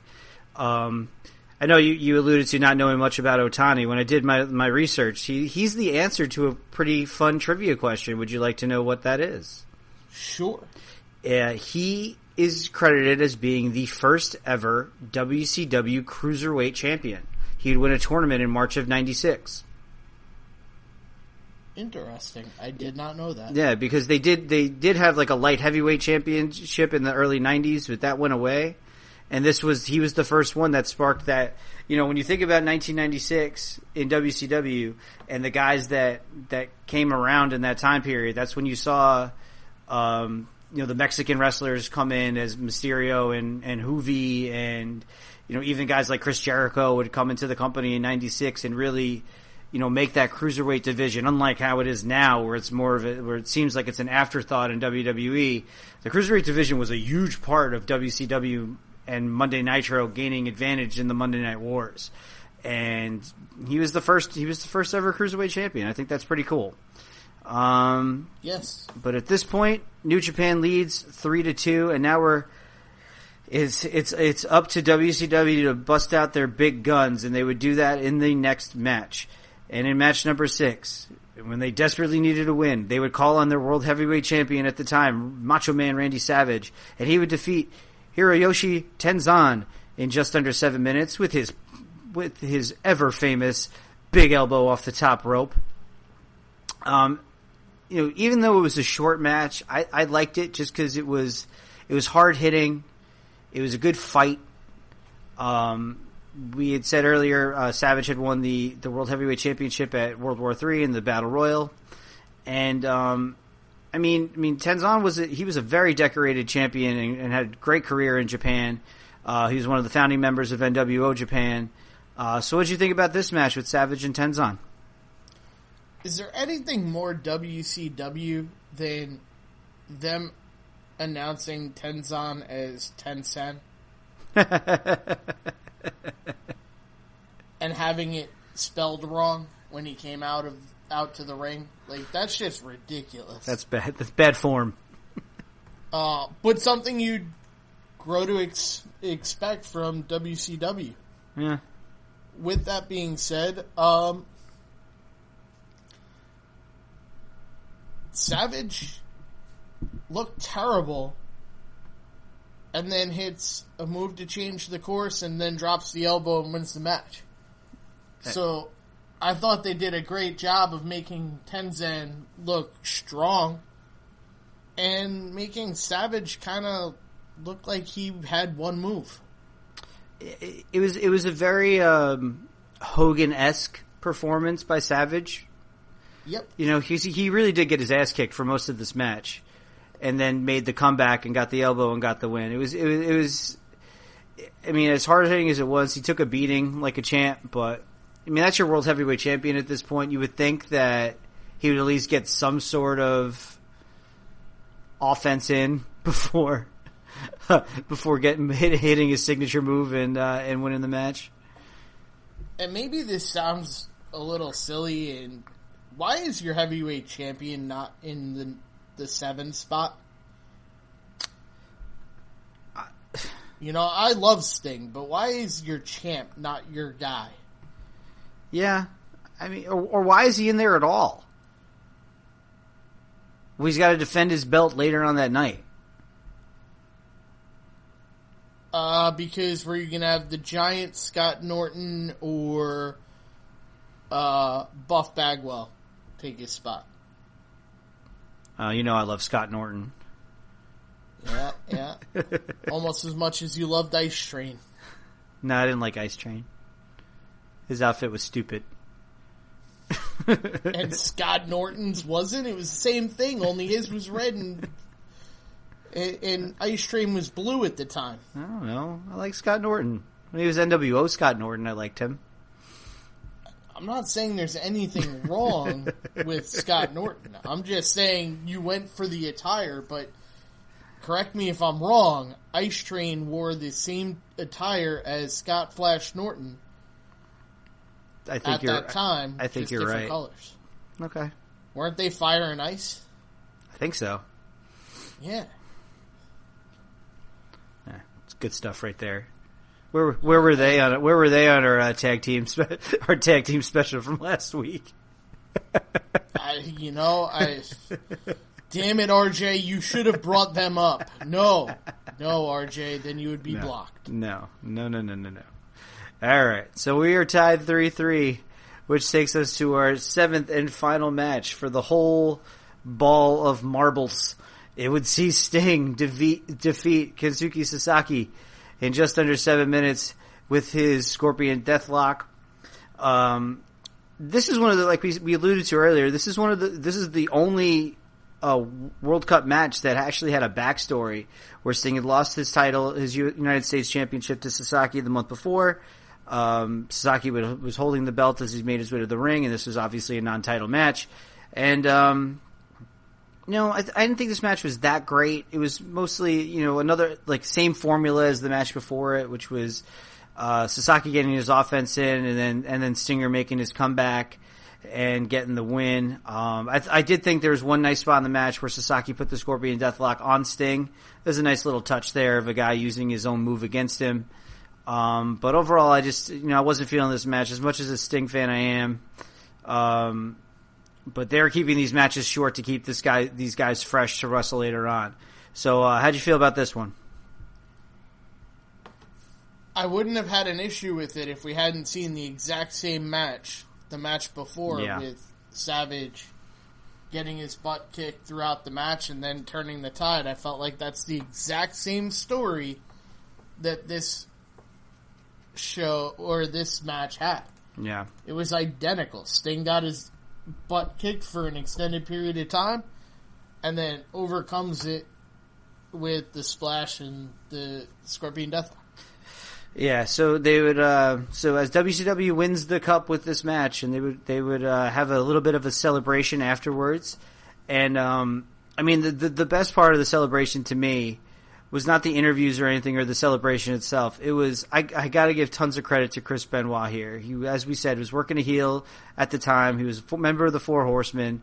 I know you alluded to not knowing much about Otani. When I did my research, he's the answer to a pretty fun trivia question. Would you like to know what that is? Sure. He is credited as being the first ever WCW Cruiserweight champion. He'd win a tournament in March of '96. Interesting. I did not know that. Yeah, because they did have like a light heavyweight championship in the early '90s, but that went away. And he was the first one that sparked that. You know, when you think about 1996 in WCW and the guys that came around in that time period, that's when you saw, the Mexican wrestlers come in as Mysterio and Hoovy, and, even guys like Chris Jericho would come into the company in 96 and really, make that cruiserweight division, unlike how it is now, where it's more of where it seems like it's an afterthought in WWE. The cruiserweight division was a huge part of WCW and Monday Nitro gaining advantage in the Monday Night Wars. And he was the first ever cruiserweight champion. I think that's pretty cool. Yes. But at this point, New Japan leads 3-2, and now it's up to WCW to bust out their big guns, and they would do that in the next match. And in match number 6, when they desperately needed a win, they would call on their World Heavyweight Champion at the time, Macho Man Randy Savage, and he would defeat Hiroyoshi Tenzan in just under 7 minutes with his ever famous big elbow off the top rope. Even though it was a short match, I liked it just because it was hard hitting. It was a good fight. We had said earlier, Savage had won the World Heavyweight Championship at World War III in the Battle Royal, and Tenzan was a very decorated champion and had a great career in Japan. He was one of the founding members of NWO Japan. So what did you think about this match with Savage and Tenzan? Is there anything more WCW than them announcing Tenzan as Tensen? And having it spelled wrong when he came out to the ring? Like, that's just ridiculous. That's bad. That's bad form. But something you'd grow to expect from WCW. Yeah. With that being said, Savage looked terrible and then hits a move to change the course and then drops the elbow and wins the match. So I thought they did a great job of making Tenzan look strong and making Savage kind of look like he had one move. It was a very Hogan-esque performance by Savage. Yep. He really did get his ass kicked for most of this match, and then made the comeback and got the elbow and got the win. It was. I mean, as hard hitting as it was, he took a beating like a champ. But that's your World Heavyweight Champion at this point. You would think that he would at least get some sort of offense in before hitting his signature move and winning the match. And maybe this sounds a little silly, and why is your heavyweight champion not in the 7 spot? I love Sting, but why is your champ not your guy? Yeah, or why is he in there at all? Well, he's got to defend his belt later on that night. Because we're going to have the Giant, Scott Norton, or Buff Bagwell take his spot. I love Scott Norton. Yeah. Almost as much as you loved Ice Train. No, I didn't like Ice Train. His outfit was stupid. And Scott Norton's wasn't? It was the same thing, only his was red and Ice Train was blue at the time. I don't know. I like Scott Norton. When he was NWO Scott Norton, I liked him. I'm not saying there's anything wrong with Scott Norton. I'm just saying you went for the attire, but correct me if I'm wrong, Ice Train wore the same attire as Scott Flash Norton at that time. I think you're right. Colors. Okay. Weren't they Fire and Ice? I think so. Yeah. It's good stuff right there. Where were they on it? Where were they on our tag team special from last week? Damn it, RJ! You should have brought them up. No, RJ, then you would be blocked. No. All right, so we are tied 3-3, which takes us to our 7th and final match for the whole ball of marbles. It would see Sting defeat Kazuki Sasaki in just under 7 minutes with his Scorpion Deathlock. This is one of the, like we alluded to earlier, this is the only World Cup match that actually had a backstory where Sting had lost his title, his United States Championship to Sasaki the month before. Sasaki was holding the belt as he made his way to the ring, and this was obviously a non-title match. And, I didn't think this match was that great. It was mostly, another, like, same formula as the match before it, which was, Sasaki getting his offense in and then Stinger making his comeback and getting the win. I did think there was one nice spot in the match where Sasaki put the Scorpion Deathlock on Sting. There's a nice little touch there of a guy using his own move against him. But overall, I just, I wasn't feeling this match as much as a Sting fan I am. But they're keeping these matches short to keep these guys fresh to wrestle later on. So, how'd you feel about this one? I wouldn't have had an issue with it if we hadn't seen the exact same match, the match before, with Savage getting his butt kicked throughout the match and then turning the tide. I felt like that's the exact same story that this show or this match had. Yeah. It was identical. Sting got his butt kicked for an extended period of time and then overcomes it with the splash and the Scorpion Deathlock. Yeah, so they would. So as WCW wins the cup with this match, and they would have a little bit of a celebration afterwards. And the best part of the celebration to me was not the interviews or anything or the celebration itself. It was I got to give tons of credit to Chris Benoit here. He, as we said, was working a heel at the time. He was a member of the Four Horsemen,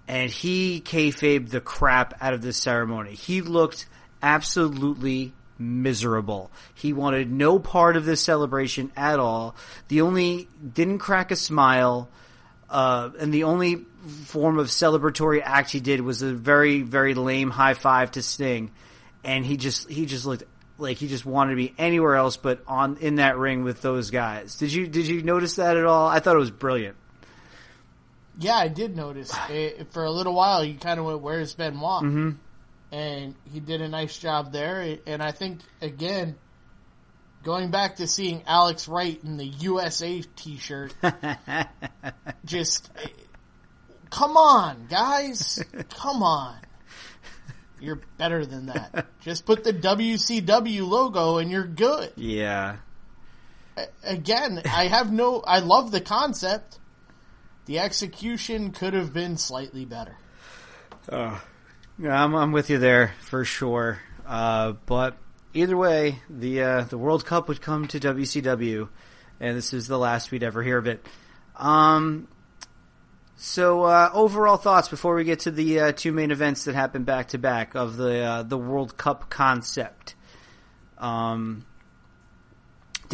and he kayfabed the crap out of this ceremony. He looked absolutely miserable. He wanted no part of this celebration at all. Didn't crack a smile, and the only form of celebratory act he did was a very, very lame high five to Sting, and he just looked like he just wanted to be anywhere else but in that ring with those guys. Did you notice that at all? I thought it was brilliant. Yeah, I did notice. For a little while, you kind of went, "Where's Benoit?" Mm-hmm. And he did a nice job there. And I think, again, going back to seeing Alex Wright in the USA t-shirt, just, come on, guys. Come on. You're better than that. Just put the WCW logo and you're good. Yeah. Again, I love the concept. The execution could have been slightly better. Yeah, I'm with you there for sure. But either way, the World Cup would come to WCW, and this is the last we'd ever hear of it. So overall thoughts before we get to the two main events that happened back to back of the World Cup concept. Did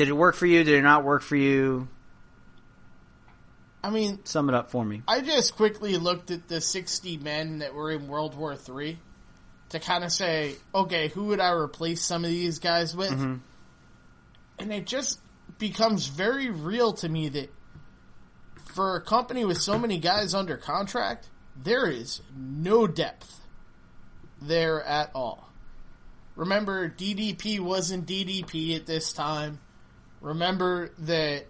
it work for you? Did it not work for you? I mean, sum it up for me. I just quickly looked at the 60 men that were in World War III to kind of say, okay, who would I replace some of these guys with? Mm-hmm. And it just becomes very real to me that for a company with so many guys under contract, there is no depth there at all. Remember, DDP wasn't DDP at this time. Remember that,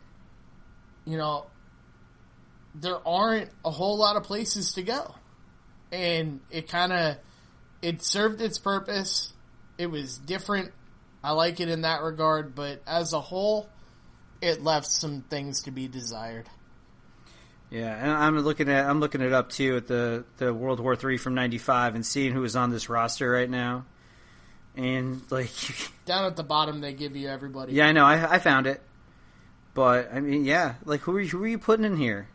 there aren't a whole lot of places to go. And it served its purpose. It was different. I like it in that regard, but as a whole, it left some things to be desired. Yeah, and I'm looking it up too at the World War III from '95 and seeing who is on this roster right now. And down at the bottom they give you everybody. Yeah, I know. I found it. But I mean, yeah, who are you putting in here?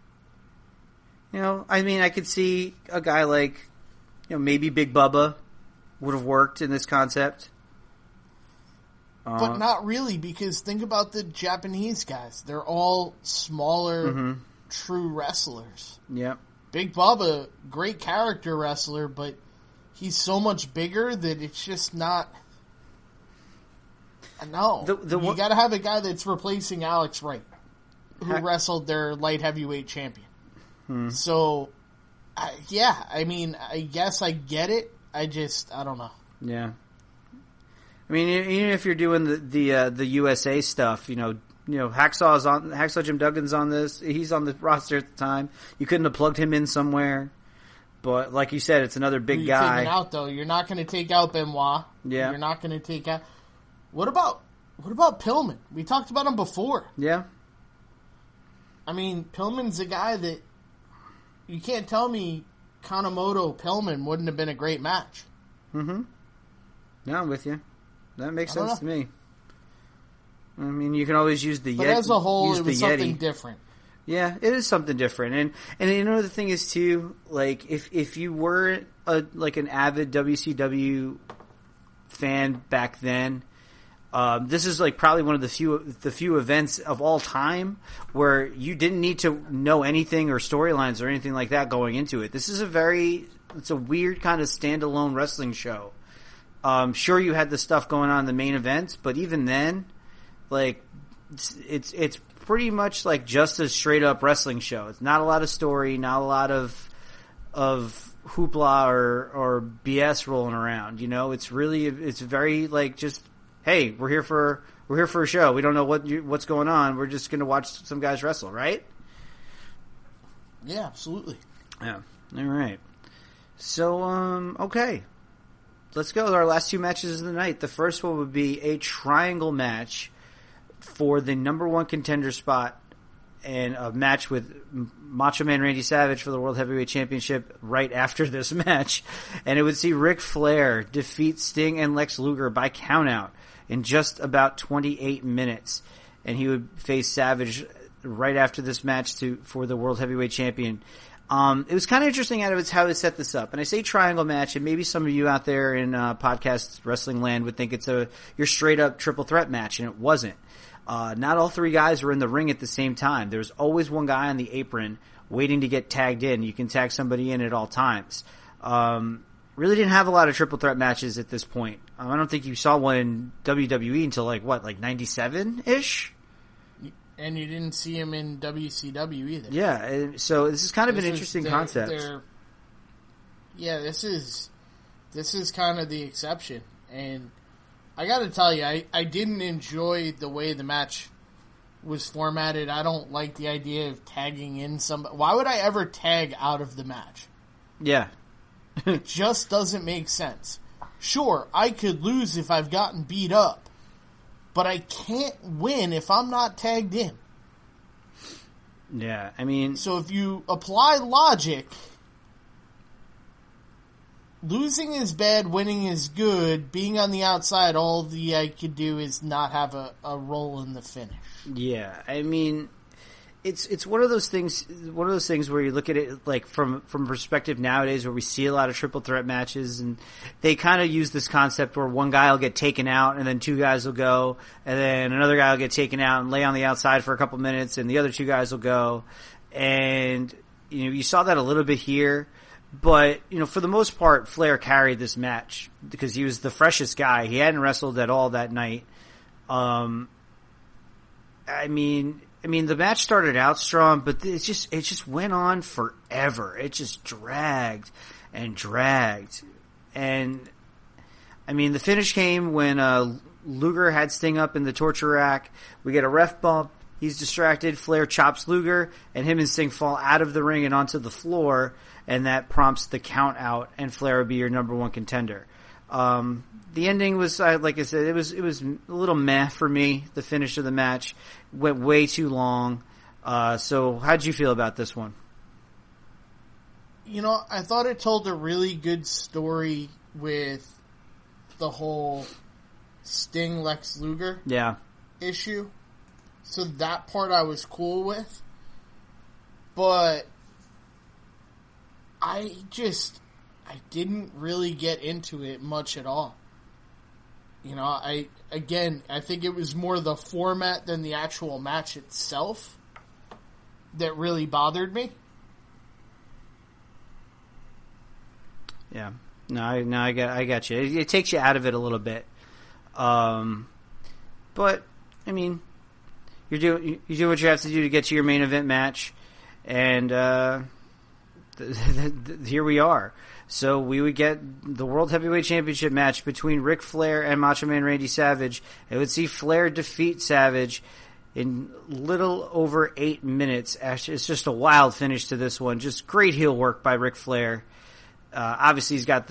I could see a guy like, maybe Big Bubba would have worked in this concept. But not really, because think about the Japanese guys. They're all smaller, true wrestlers. Yep. Big Bubba, great character wrestler, but he's so much bigger that it's just not... No. You got to have a guy that's replacing Alex Wright, who wrestled their light heavyweight champion. So, I guess I get it. I don't know. Yeah. I mean, even if you're doing the USA stuff, Hacksaw Jim Duggan's on this. He's on the roster at the time. You couldn't have plugged him in somewhere. But like you said, it's another big guy. Taking out though, you're not going to take out Benoit. Yeah, you're not going to take out. What about Pillman? We talked about him before. Yeah. I mean, Pillman's a guy that you can't tell me Kanemoto Pillman wouldn't have been a great match. Mm-hmm. Yeah, I'm with you. That makes sense to me. I mean, you can always use the Yeti. But as a whole, it was something different. Yeah, it is something different, and you know the thing is too, like if you were an avid WCW fan back then, this is like probably one of the few events of all time where you didn't need to know anything or storylines or anything like that going into it. This is it's a weird kind of standalone wrestling show. Sure, you had the stuff going on in the main events, but even then, like it's pretty much like just a straight up wrestling show. It's not a lot of story, not a lot of hoopla or BS rolling around. It's very like just, hey, we're here for a show. We don't know what's going on. We're just going to watch some guys wrestle, right? Yeah, absolutely. Yeah. All right. So okay. Let's go with our last two matches of the night. The first one would be a triangle match for the number one contender spot, and a match with Macho Man Randy Savage for the World Heavyweight Championship right after this match. And it would see Ric Flair defeat Sting and Lex Luger by countout in just about 28 minutes. And he would face Savage right after this match for the World Heavyweight Champion. It was kind of interesting how they set this up. And I say triangle match, and maybe some of you out there in podcast wrestling land would think it's your straight up triple threat match, and it wasn't. Not all three guys were in the ring at the same time. There's always one guy on the apron waiting to get tagged in. You can tag somebody in at all times. Really didn't have a lot of triple threat matches at this point. I don't think you saw one in WWE until like 97-ish? And you didn't see him in WCW either. Yeah, so this is kind of an interesting concept. Yeah, this is kind of the exception. And I got to tell you, I didn't enjoy the way the match was formatted. I don't like the idea of tagging in somebody. Why would I ever tag out of the match? Yeah. It just doesn't make sense. Sure, I could lose if I've gotten beat up, but I can't win if I'm not tagged in. Yeah, I mean... So if you apply logic, losing is bad, winning is good. Being on the outside, all I could do is not have a role in the finish. Yeah, I mean, it's one of those things where you look at it like from perspective nowadays, where we see a lot of triple threat matches, and they kind of use this concept where one guy will get taken out, and then two guys will go, and then another guy will get taken out and lay on the outside for a couple minutes, and the other two guys will go, and you saw that a little bit here. But, for the most part, Flair carried this match because he was the freshest guy. He hadn't wrestled at all that night. I mean, the match started out strong, but it just went on forever. It just dragged and dragged. And, I mean, the finish came when Luger had Sting up in the torture rack. We get a ref bump. He's distracted. Flair chops Luger, and him and Sting fall out of the ring and onto the floor, and that prompts the count out, and Flair would be your number one contender. The ending was, like I said, it was a little meh for me. The finish of the match went way too long. So how'd you feel about this one? I thought it told a really good story with the whole Sting Lex Luger issue. So that part I was cool with. But I didn't really get into it much at all. I think it was more the format than the actual match itself that really bothered me. Yeah. No, I got you. It takes you out of it a little bit. But, I mean, you do what you have to do to get to your main event match, and here we are. So we would get the World Heavyweight Championship match between Ric Flair and Macho Man Randy Savage. It would see Flair defeat Savage in little over 8 minutes. Actually, it's just a wild finish to this one. Just great heel work by Ric Flair. Obviously, he's got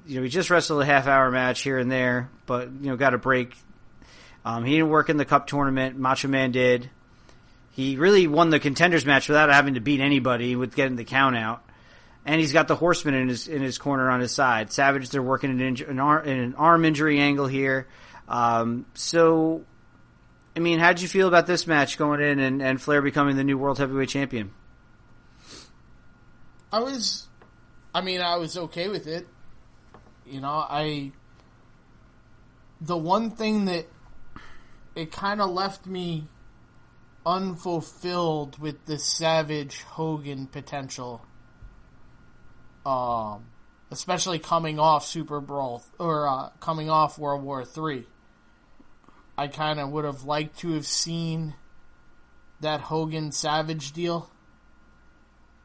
he just wrestled a half-hour match here and there, but, got a break. He didn't work in the Cup tournament. Macho Man did. He really won the contenders match without having to beat anybody with getting the count out. And he's got the Horseman in his corner on his side. Savage, they're working an arm injury angle here. So, I mean, how'd you feel about this match going in and Flair becoming the new World Heavyweight Champion? I was okay with it. The one thing that it kind of left me unfulfilled with the Savage Hogan potential, especially coming off Super Brawl or coming off World War III. I kind of would have liked to have seen that Hogan Savage deal,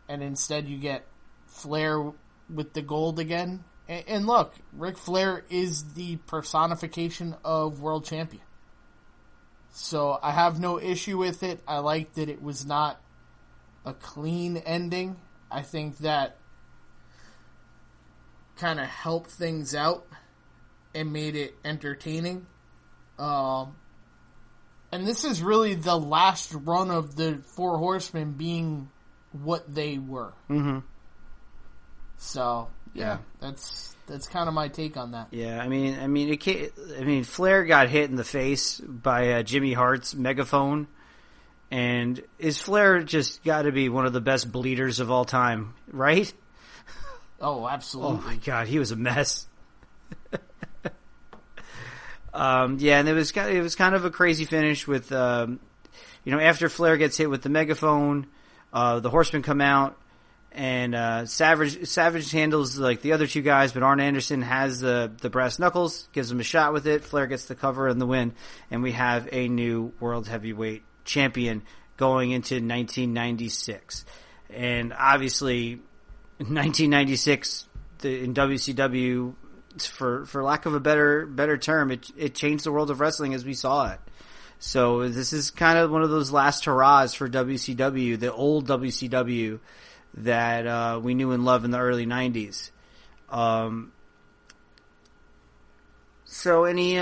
and instead you get Flair with the gold again. And look, Ric Flair is the personification of world champion. So I have no issue with it. I like that it was not a clean ending. I think that kind of helped things out and made it entertaining. And this is really the last run of the Four Horsemen being what they were. Mm-hmm. So yeah, that's kind of my take on that. Yeah, I mean, Flair got hit in the face by Jimmy Hart's megaphone, and is Flair just got to be one of the best bleeders of all time, right? Oh, absolutely. Oh my God, he was a mess. Yeah, and it was kind of a crazy finish with, after Flair gets hit with the megaphone, the Horsemen come out. And Savage handles like the other two guys, but Arn Anderson has the brass knuckles, gives him a shot with it. Flair gets the cover and the win, and we have a new World Heavyweight Champion going into 1996. And obviously, 1996 in WCW, for lack of a better term, it changed the world of wrestling as we saw it. So this is kind of one of those last hurrahs for WCW, the old WCW. That we knew and loved in the early 90s. So any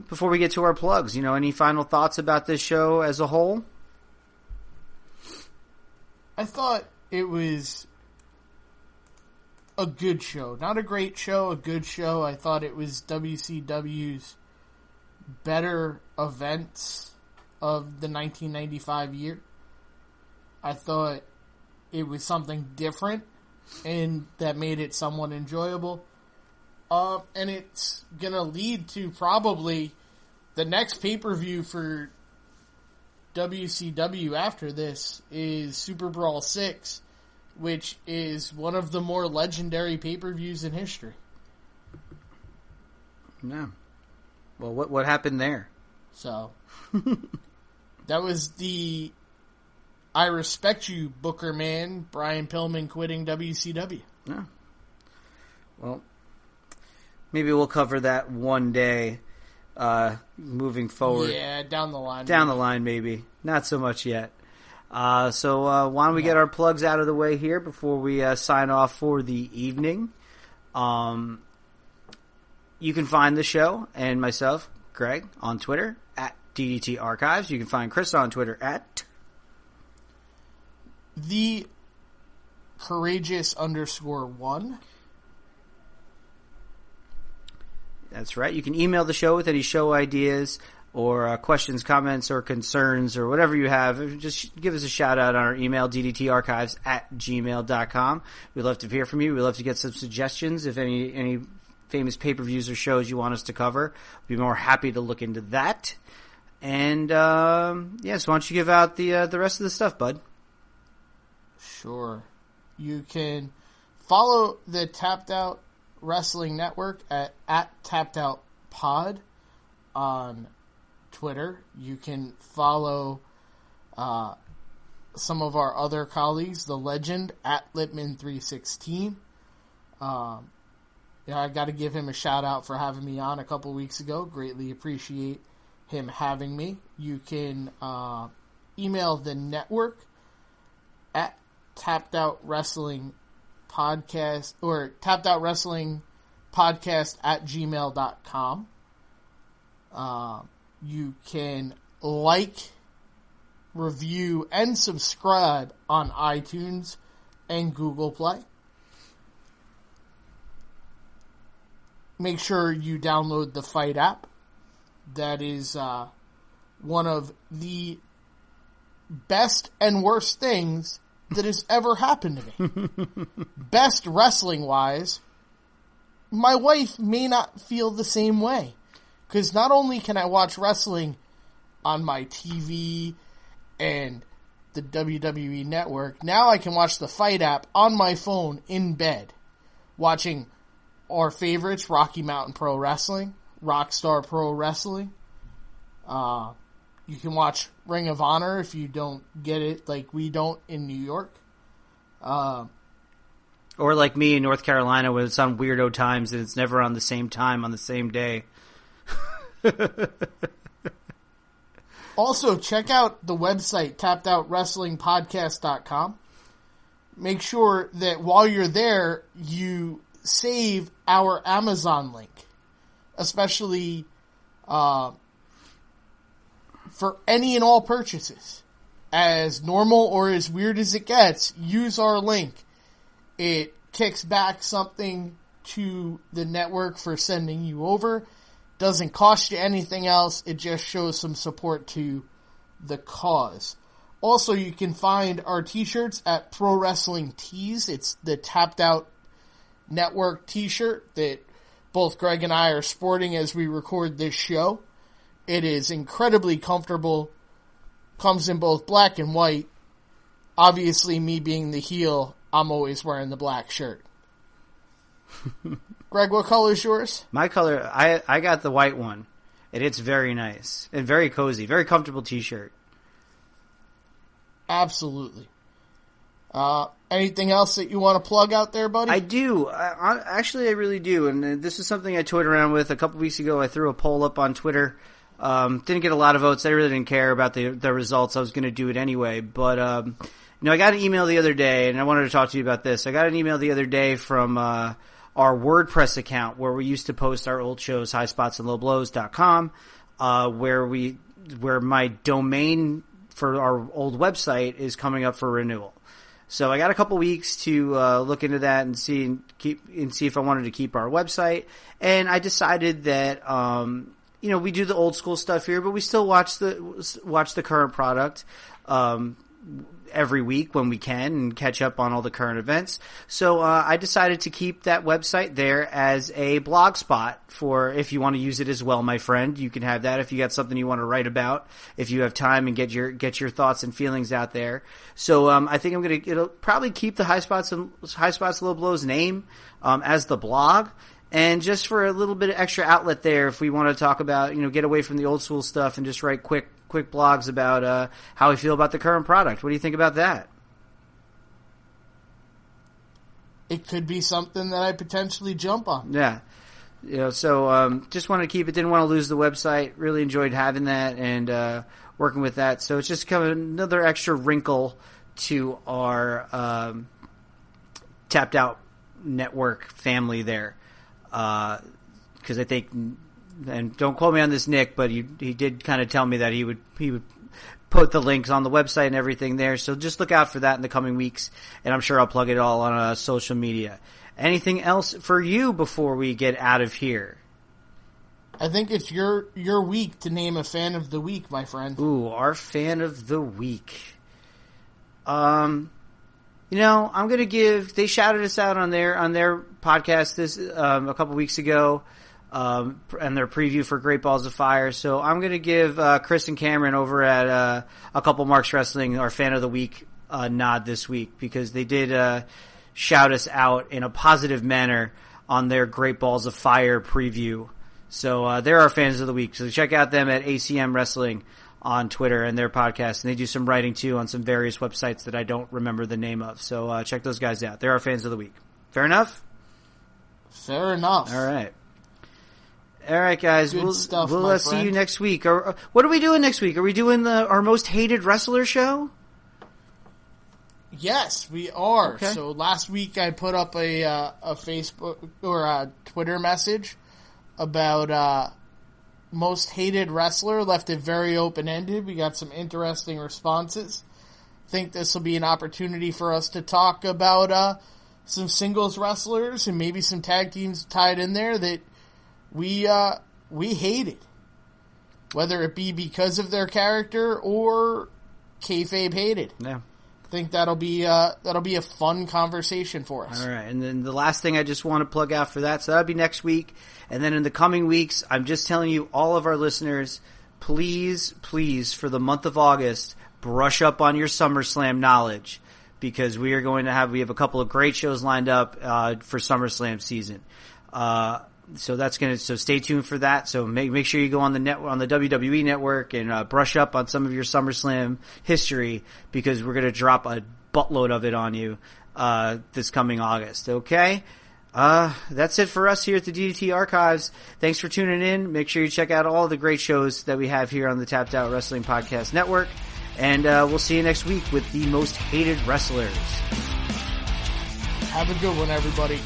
before we get to our plugs, any final thoughts about this show as a whole? I thought it was a good show. Not a great show, a good show. I thought it was WCW's better events of the 1995 year. I thought it was something different, and that made it somewhat enjoyable. And it's going to lead to probably the next pay-per-view for WCW after this is Super Brawl 6, which is one of the more legendary pay-per-views in history. No. Well, what happened there? So, that was the I Respect You Booker man, Brian Pillman, quitting WCW. Yeah. Well, maybe we'll cover that one day moving forward. Yeah, down the line. Down the line, maybe. Not so much yet. So why don't we get our plugs out of the way here before we sign off for the evening? You can find the show and myself, Greg, on Twitter at DDT Archives. You can find Chris on Twitter at The Courageous_1. That's right. You can email the show with any show ideas or questions, comments, or concerns, or whatever you have. Just give us a shout out on our email, ddtarchives@gmail.com. We'd love to hear from you. We'd love to get some suggestions. If any famous pay-per-views or shows you want us to cover, we'd be more happy to look into that. And, so why don't you give out the rest of the stuff, bud? Sure. You can follow the Tapped Out Wrestling Network at Tapped Out Pod on Twitter. You can follow some of our other colleagues, the legend at Lippman316. I got to give him a shout out for having me on a couple weeks ago. Greatly appreciate him having me. You can email the network at Tapped Out Wrestling Podcast or Tapped Out Wrestling Podcast at gmail.com. You can like, review, and subscribe on iTunes and Google Play. Make sure you download the Fight app. That is one of the best and worst things that has ever happened to me. Best wrestling-wise, my wife may not feel the same way. Because not only can I watch wrestling on my TV and the WWE Network, now I can watch the Fight app on my phone in bed, watching our favorites, Rocky Mountain Pro Wrestling, Rockstar Pro Wrestling. You can watch Ring of Honor if you don't get it like we don't in New York. Or like me in North Carolina when it's on weirdo times and it's never on the same time on the same day. Also, check out the website, tappedOutWrestlingPodcast.com. Make sure that while you're there, you save our Amazon link, especially for any and all purchases. As normal or as weird as it gets, use our link. It kicks back something to the network for sending you over. Doesn't cost you anything else. It just shows some support to the cause. Also, you can find our t-shirts at Pro Wrestling Tees. It's the Tapped Out Network t-shirt that both Greg and I are sporting as we record this show. It is incredibly comfortable. Comes in both black and white. Obviously, me being the heel, I'm always wearing the black shirt. Greg, what color is yours? My color, I got the white one. And it's very nice. And very cozy. Very comfortable t-shirt. Absolutely. Anything else that you want to plug out there, buddy? I do. Actually, I really do. And this is something I toyed around with a couple weeks ago. I threw a poll up on Twitter. Didn't get a lot of votes. I really didn't care about the results. I was going to do it anyway. But, I got an email the other day, and I wanted to talk to you about this. I got an email the other day from our WordPress account where we used to post our old shows, highspotsandlowblows.com, where my domain for our old website is coming up for renewal. So I got a couple weeks to look into that and see if I wanted to keep our website. And I decided that we do the old school stuff here, but we still watch the current product every week when we can and catch up on all the current events. So I decided to keep that website there as a blog spot for if you want to use it as well, my friend. You can have that if you got something you want to write about, if you have time and get your thoughts and feelings out there. So I think it'll probably keep the High Spots Low Blows name as the blog. And just for a little bit of extra outlet there, if we want to talk about, get away from the old school stuff and just write quick blogs about how we feel about the current product. What do you think about that? It could be something that I potentially jump on. Yeah. So just wanted to keep it. Didn't want to lose the website. Really enjoyed having that and working with that. So it's just kind of another extra wrinkle to our Tapped Out Network family there. Because I think, and don't quote me on this, Nick, but he did kind of tell me that he would put the links on the website and everything there. So just look out for that in the coming weeks, and I'm sure I'll plug it all on social media. Anything else for you before we get out of here? I think it's your week to name a fan of the week, my friend. Ooh, our fan of the week. I'm going to give, they shouted us out on their podcast this, a couple weeks ago, and their preview for Great Balls of Fire. So I'm going to give, Chris and Cameron over at, a couple Marks Wrestling, our fan of the week, nod this week because they did, shout us out in a positive manner on their Great Balls of Fire preview. So, they're our fans of the week. So check out them at ACM Wrestling on Twitter and their podcast, and they do some writing too on some various websites that I don't remember the name of. So check those guys out. They're our fans of the week. Fair enough? Fair enough. All right. All right, guys. Good stuff, we'll see you next week. What are we doing next week? Are we doing our most hated wrestler show? Yes, we are. Okay. So last week I put up a Facebook or a Twitter message about most hated wrestler, left it very open-ended. We got some interesting responses. Think this will be an opportunity for us to talk about some singles wrestlers and maybe some tag teams tied in there that we hated, whether it be because of their character or kayfabe hated. Yeah. I think that'll be a fun conversation for us. All right, and then the last thing I just want to plug out for that, so that'll be next week, and then in the coming weeks, I'm just telling you, all of our listeners, please, for the month of August, brush up on your SummerSlam knowledge, because we have a couple of great shows lined up for SummerSlam season. So stay tuned for that. So make sure you go on the WWE network and brush up on some of your SummerSlam history, because we're going to drop a buttload of it on you this coming August. Okay? That's it for us here at the DDT Archives. Thanks for tuning in. Make sure you check out all the great shows that we have here on the Tapped Out Wrestling Podcast Network. And we'll see you next week with the most hated wrestlers. Have a good one, everybody.